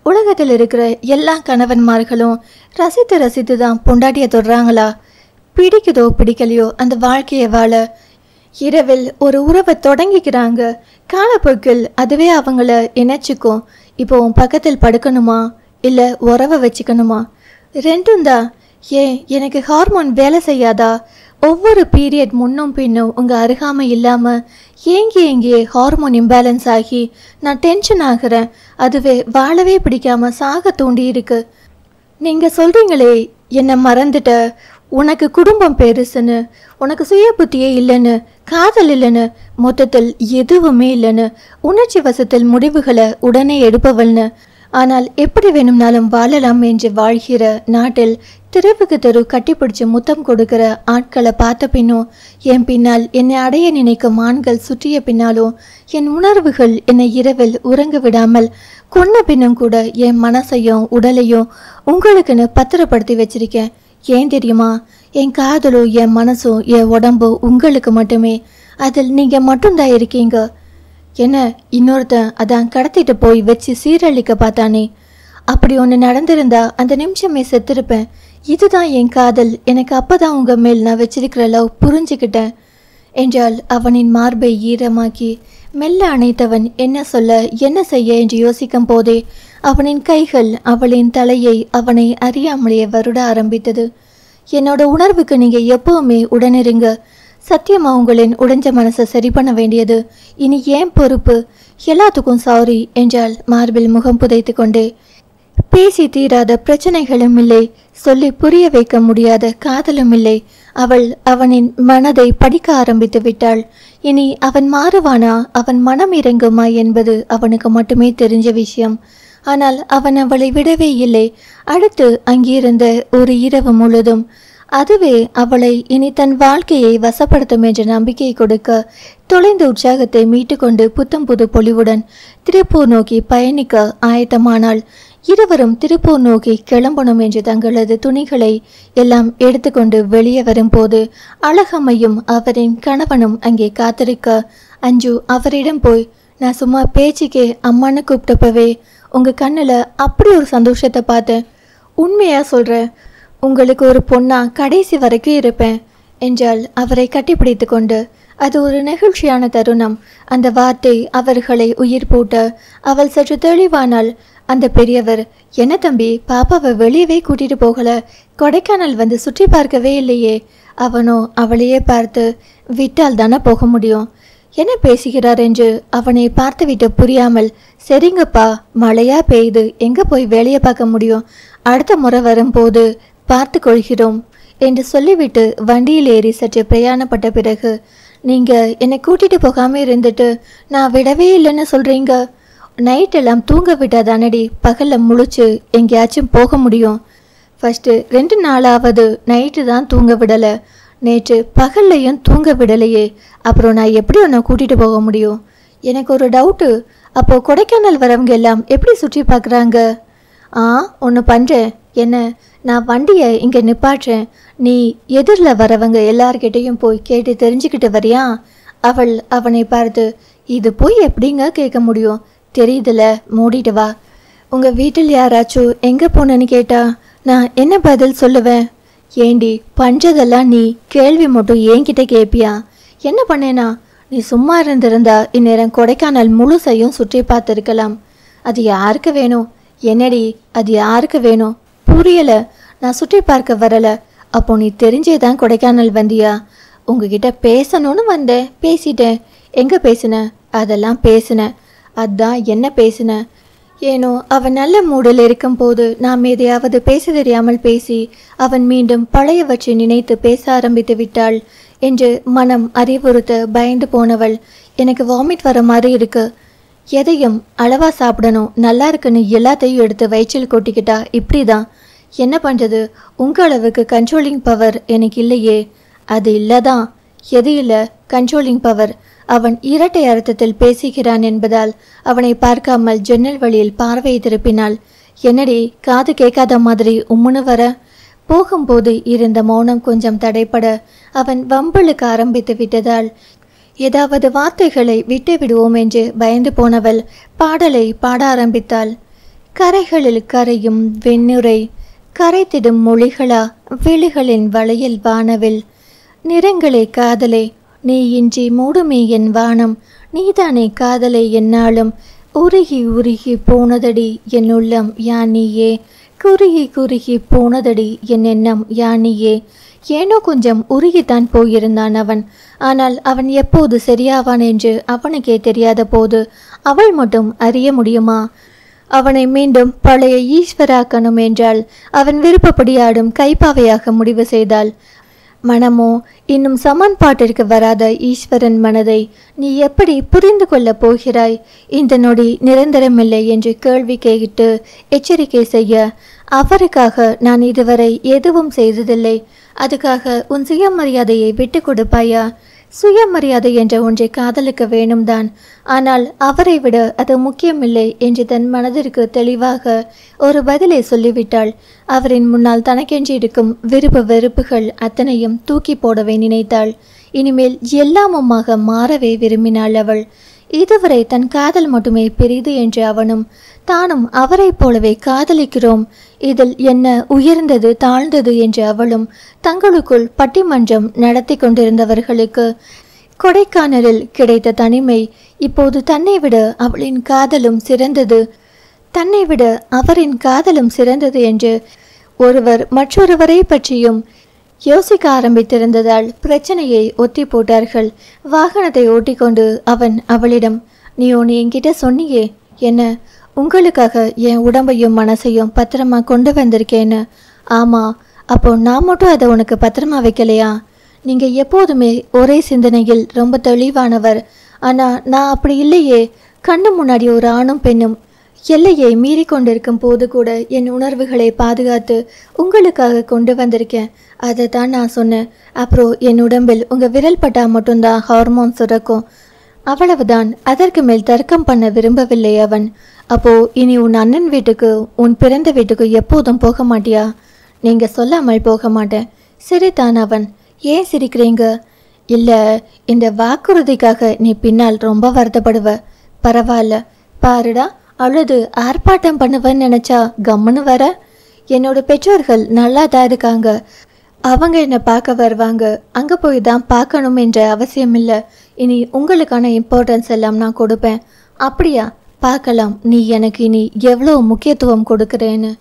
உலகத்தில் இருக்கிற எல்லா கணவன்மார்களும் ரசித்து தான் பொண்டாட்டியை தொடுறாங்களா? பிடிக்குதோ பிடிக்கலையோ அந்த வாழ்க்கையை வாழ இரவில் ஒரு உறவை தொடங்கிக்கிறாங்க. காலப்போக்கில் அதுவே அவங்கள இணைச்சிக்கும். இப்போ உன் பக்கத்தில் படுக்கணுமா இல்லை உறவை வச்சுக்கணுமா? ரெண்டும் தான். ஏன் எனக்கு ஹார்மோன் வேலை செய்யாதா? ஒவ்வொரு பீரியட் முன்னும் பின்னும் உங்கள் அருகாமை இல்லாமல் ஏங்கி ஹார்மோன் இம்பேலன்ஸ் ஆகி நான் டென்ஷன் ஆகிறேன். அதுவே வாழவே பிடிக்காம சாக தூண்டி இருக்கு. நீங்கள் சொல்கிறீங்களே என்னை மறந்துட்ட, உனக்கு குடும்பம் பெருசுன்னு, உனக்கு சுய புத்தியே இல்லைன்னு, காதல் இல்லைன்னு, மொத்தத்தில் எதுவுமே இல்லைன்னு, உணர்ச்சி வசத்தில் முடிவுகளை உடனே எடுப்பவள்னு. ஆனால் எப்படி வேணும்னாலும் வாழலாம் என்று வாழ்கிற நாட்டில் தெருவுக்கு தெரு கட்டிப்பிடிச்சு முத்தம் கொடுக்கிற ஆட்களை பார்த்த பின்னும், என் பின்னால் என்னை அடைய நினைக்கும் ஆண்கள் சுற்றிய பின்னாலும், என் உணர்வுகள் என்னை இரவில் உறங்க விடாமல் கொன்ன பின்னும் கூட என் மனசையும் உடலையும் உங்களுக்குன்னு பத்திரப்படுத்தி வச்சிருக்கேன். ஏன் தெரியுமா? என் காதலும் என் மனசும் என் உடம்பும் உங்களுக்கு மட்டுமே. அதில் நீங்கள் மட்டும்தான் இருக்கீங்க. என்ன, இன்னொருத்தன் அதான் கடத்திட்டு போய் வச்சு சீரழிக்க பார்த்தானே, அப்படி ஒன்று நடந்திருந்தா அந்த நிமிஷமே செத்துருப்பேன். இதுதான் என் காதல். எனக்கு அப்பதான் உங்கள் மேல் நான் வச்சிருக்கிற லவ் புரிஞ்சுக்கிட்டேன் என்றால் அவனின் மார்பை ஈரமாக்கி மெல்ல அணைத்தவன் என்ன சொல்ல என்ன செய்ய என்று யோசிக்கும் போதே அவனின் கைகள் அவளின் தலையை அவனை அறியாமலேயே வருட ஆரம்பித்தது. என்னோட உணர்வுக்கு நீங்கள் எப்பவுமே உடனிருங்க. சத்தியமா உங்களின் உடைஞ்ச மனசை சரி பண்ண வேண்டியது இனி ஏன் பொறுப்பு. எல்லாத்துக்கும் சாரி என்றால் மார்பில் முகம் புதைத்து கொண்டே. பேசி தீராத பிரச்சனைகளும் இல்லை, சொல்லி புரிய வைக்க முடியாத காதலும் இல்லை. அவள் அவனின் மனதை படிக்க ஆரம்பித்து விட்டாள். இனி அவன் மாறுவானா, அவன் மனம் இறங்குமா என்பது அவனுக்கு மட்டுமே தெரிஞ்ச விஷயம். ஆனால் அவன் அவளை விடவே இல்லை. அடுத்து அங்கிருந்த ஒரு இரவு முழுதும் அதுவே அவளை இனி தன் வாழ்க்கையை வசப்படுத்தும் என்ற நம்பிக்கை கொடுக்க தொலைந்த உற்சாகத்தை மீட்டு கொண்டு புத்தம் புது பொலிவுடன் திருப்பூர் நோக்கி பயணிக்க ஆயத்தமானாள். இருவரும் திருப்பூர் நோக்கி கிளம்பணும் என்று தங்களது துணிகளை எல்லாம் எடுத்துக்கொண்டு வெளியே வரும்போது அழகம்மையும் அவரின் கணவனும் அங்கே காத்திருக்க அஞ்சு அவரிடம் போய், நான் சும்மா பேச்சுக்கே அம்மான்னு கூப்பிட்டப்பவே உங்கள் கண்ணில் அப்படி ஒரு சந்தோஷத்தை பார்த்தேன். உண்மையா சொல்கிறேன், உங்களுக்கு ஒரு பொண்ணா கடைசி வரைக்கும் இருப்பேன் என்றால் அவரை கட்டிப்பிடித்து கொண்டு. அது ஒரு நெகிழ்ச்சியான தருணம். அந்த வார்த்தை அவர்களை உயிர் பூட்ட அவள் சற்று தெளிவானாள். அந்த பெரியவர், என்ன தம்பி, பாப்பாவை வெளியவே கூட்டிட்டு போகல, கொடைக்கானல் வந்து சுற்றி பார்க்கவே இல்லையே. அவனோ அவளையே பார்த்து, விட்டால் தானே போக முடியும், என்ன பேசுகிறார் என்று அவனை பார்த்துவிட்டு புரியாமல், சரிங்கப்பா, மழையா பெய்யுது, எங்க போய் வேலையை பார்க்க முடியும், அடுத்த முறை வரும்போது பார்த்து கொள்கிறோம் என்று சொல்லிவிட்டு வண்டியில் ஏறி சற்று பிரயாணப்பட்ட பிறகு, நீங்க என்னை கூட்டிட்டு போகாம இருந்துட்டு நான் விடவே இல்லைன்னு சொல்றீங்க. நைட்டெல்லாம் தூங்க விட்டாதானடி பகல்ல முழிச்சு எங்கேயாச்சும் போக முடியும். ஃபர்ஸ்ட் 2 நாளாவது நைட்டு தான் தூங்க விடலை, நேற்று பகல்லையும் தூங்க விடலையே, அப்புறம் நான் எப்படி உன்னை கூட்டிட்டு போக முடியும்? எனக்கு ஒரு டவுட்டு, அப்போ கொடைக்கானல் வரவங்க எல்லாம் எப்படி சுற்றி பார்க்குறாங்க? ஒன்று பண்ணுறேன், என்ன, நான் வண்டியை இங்கே நிப்பாட்டுறேன், நீ எதிரில் வரவங்க எல்லார்கிட்டையும் போய் கேட்டு தெரிஞ்சுக்கிட்டு வரியா? அவள் அவனை பார்த்து, இது போய் எப்படிங்க கேட்க முடியும், தெரியுதுல, மூடிட்டு வா. உங்கள் வீட்டில் யாராச்சும் எங்கே போனேன்னு கேட்டா நான் என்ன பதில் சொல்லுவேன்? ஏண்டி, பஞ்சதெல்லாம் நீ கேள்வி மட்டும் என்கிட்ட கேட்பியா? என்ன பண்ணேனா? நீ சும்மா இருந்திருந்தா இந்நேரம் கொடைக்கானல் முழுசையும் சுற்றி பார்த்துருக்கலாம். அது யாருக்கு வேணும்? என்னடி, அது யாருக்கு வேணும்? புரியல. நான் சுற்றி பார்க்க வரல. அப்போ நீ தெரிஞ்சேதான் கொடைக்கானல் வந்தியா? உங்ககிட்ட பேசணும்னு வந்தேன், பேசிட்டேன். எங்கே பேசின? அதெல்லாம் பேசினேன். அதான் என்ன பேசின? ஏனோ அவன் நல்ல மூடில் இருக்கும்போது நாம் எதையாவது பேச தெரியாமல் பேசி அவன் மீண்டும் பழையவற்றை நினைத்து பேச ஆரம்பித்து விட்டாள் என்று மனம் அறிவுறுத்த பயந்து போனவள், எனக்கு வாமிட் வர மாதிரி இருக்கு, எதையும் அளவா சாப்பிடணும், நல்லா இருக்குன்னு எல்லாத்தையும் எடுத்து வயிற்றில் கொட்டிக்கிட்டா இப்படிதான். என்ன பண்ணுறது, உங்கள் அளவுக்கு கண்ட்ரோலிங் பவர் எனக்கு இல்லையே. அது இல்லைதான். எது இல்லை? Controlling power. அவன் இரட்டை அர்த்தத்தில் பேசுகிறான் என்பதால் அவனை பார்க்காமல் ஜன்னல் வழியில் பார்வையை திருப்பினாள். என்னடி, காது கேட்காத மாதிரி உம்முன்னு வர? போகும்போது இருந்த மௌனம் கொஞ்சம் தடைப்பட அவன் வம்பளுக்கு ஆரம்பித்து விட்டதால் ஏதாவது வார்த்தைகளை விட்டு விடுவோம் என்று பயந்து போனவள் பாடலை பாட ஆரம்பித்தாள். கரைகளில் கரையும் வெண்ணுரை, கரைத்திடும் மொழிகளா விழிகளின் வளையல் வானவில், நிறங்களே காதலே நீ இன்றி மூடுமே என் வானம், நீதானே காதலை என்னாலும் உருகி உருகி போனதடி என் உள்ளம் யானியே, குறுகி குறுகி போனதடி என் எண்ணம் யானியே. ஏனோ கொஞ்சம் உருகித்தான் போயிருந்தான் அவன். ஆனால் அவன் எப்போது சரியாவான் என்று அவனுக்கே தெரியாத போது அவள் மட்டும் அறிய முடியுமா? அவனை மீண்டும் பழைய ஈஸ்வராக்கணும் என்றால் அவன் விருப்பப்படி ஆடும் கைப்பாவையாக முடிவு செய்தாள். மனமோ இன்னும் சமன்பாட்டிற்கு வராத ஈஸ்வரன் மனதை நீ எப்படி புரிந்து கொள்ளப் போகிறாய்? இந்த நொடி நிரந்தரமில்லை என்று கேள்வி கேட்டு எச்சரிக்கை செய்ய, அவருக்காக நான் இதுவரை எதுவும் செய்ததில்லை, அதுக்காக உன் சுயமரியாதையை விட்டு கொடுப்பாயா? சுயமரியாதை என்ற ஒன்றை காதலுக்கு வேணும்தான், ஆனால் அவரை விட அது முக்கியமில்லை என்று தன் மனதிற்கு தெளிவாக ஒரு பதிலை சொல்லிவிட்டாள். அவரின் முன்னால் தனக்கென்று இருக்கும் விருப்பு வெறுப்புகள் அத்தனையும் தூக்கி போடவே நினைத்தாள். இனிமேல் எல்லாமுமாக மாறவே விரும்பினாள் அவள். இதுவரை தன் காதல் மட்டுமே பெரிது என்று அவனும் தானும் அவரை போலவே காதலிக்கிறோம், இதில் என்ன உயர்ந்தது தாழ்ந்தது என்று அவளும் தங்களுக்குள் பட்டிமன்றம் நடத்தி கொண்டிருந்தவர்களுக்கு கொடைக்கானலில் கிடைத்த தனிமை இப்போது தன்னை விட அவளின் காதலும் சிறந்தது, தன்னை விட அவரின் காதலும் சிறந்தது என்று ஒருவர் மற்றொருவரை பற்றியும் யோசிக்க ஆரம்பித்திருந்ததால் பிரச்சனையை ஒத்தி போட்டார்கள். வாகனத்தை ஓட்டிக்கொண்டு அவன் அவளிடம், நீ ஒன்று என்கிட்ட சொன்னியே, என்ன? உங்களுக்காக என் உடம்பையும் மனசையும் பத்திரமா கொண்டு வந்திருக்கேன்னு. ஆமாம், அப்போ நான் மட்டும் அதை உனக்கு பத்திரமா வைக்கலையா? நீங்கள் எப்போதுமே ஒரே சிந்தனையில் ரொம்ப தெளிவானவர், ஆனால் நான் அப்படி இல்லையே. கண்ணு முன்னாடி ஒரு ஆணும் பெண்ணும் எல்லையை மீறி கொண்டிருக்கும் போது கூட என் உணர்வுகளை பாதுகாத்து உங்களுக்காக கொண்டு வந்திருக்கேன். அதை தான் நான் சொன்னேன். அப்புறம் என் உடம்பில் உங்கள் விரல் பட்டா மட்டும்தான் ஹார்மோன் சுரக்கும், அவ்வளவுதான். அதற்கு மேல் தர்க்கம் பண்ண விரும்பவில்லை அவன். அப்போ இனி உன் அண்ணன் வீட்டுக்கு, உன் பிறந்த வீட்டுக்கு எப்போதும் போக மாட்டியா? நீங்கள் சொல்லாமல் போக மாட்டேன். சிரித்தான் அவன். ஏன் சிரிக்கிறீங்க? இல்லை, இந்த வாக்குறுதிக்காக நீ பின்னால் ரொம்ப வருத்தப்படுவ. பரவாயில்ல, பாருடா, அழுது ஆர்ப்பாட்டம் பண்ணுவேன்னு நினச்சா கம்முன்னு வர. என்னோட பெற்றோர்கள் நல்லா தான் இருக்காங்க, அவங்க என்னை பார்க்க வருவாங்க, அங்கே போய் தான் பார்க்கணும் என்ற அவசியம் இல்லை. இனி உங்களுக்கான இம்பார்ட்டன்ஸ் எல்லாம் நான் கொடுப்பேன். அப்படியா? பார்க்கலாம் நீ எனக்கு இனி எவ்வளோ முக்கியத்துவம் கொடுக்குறேன்னு.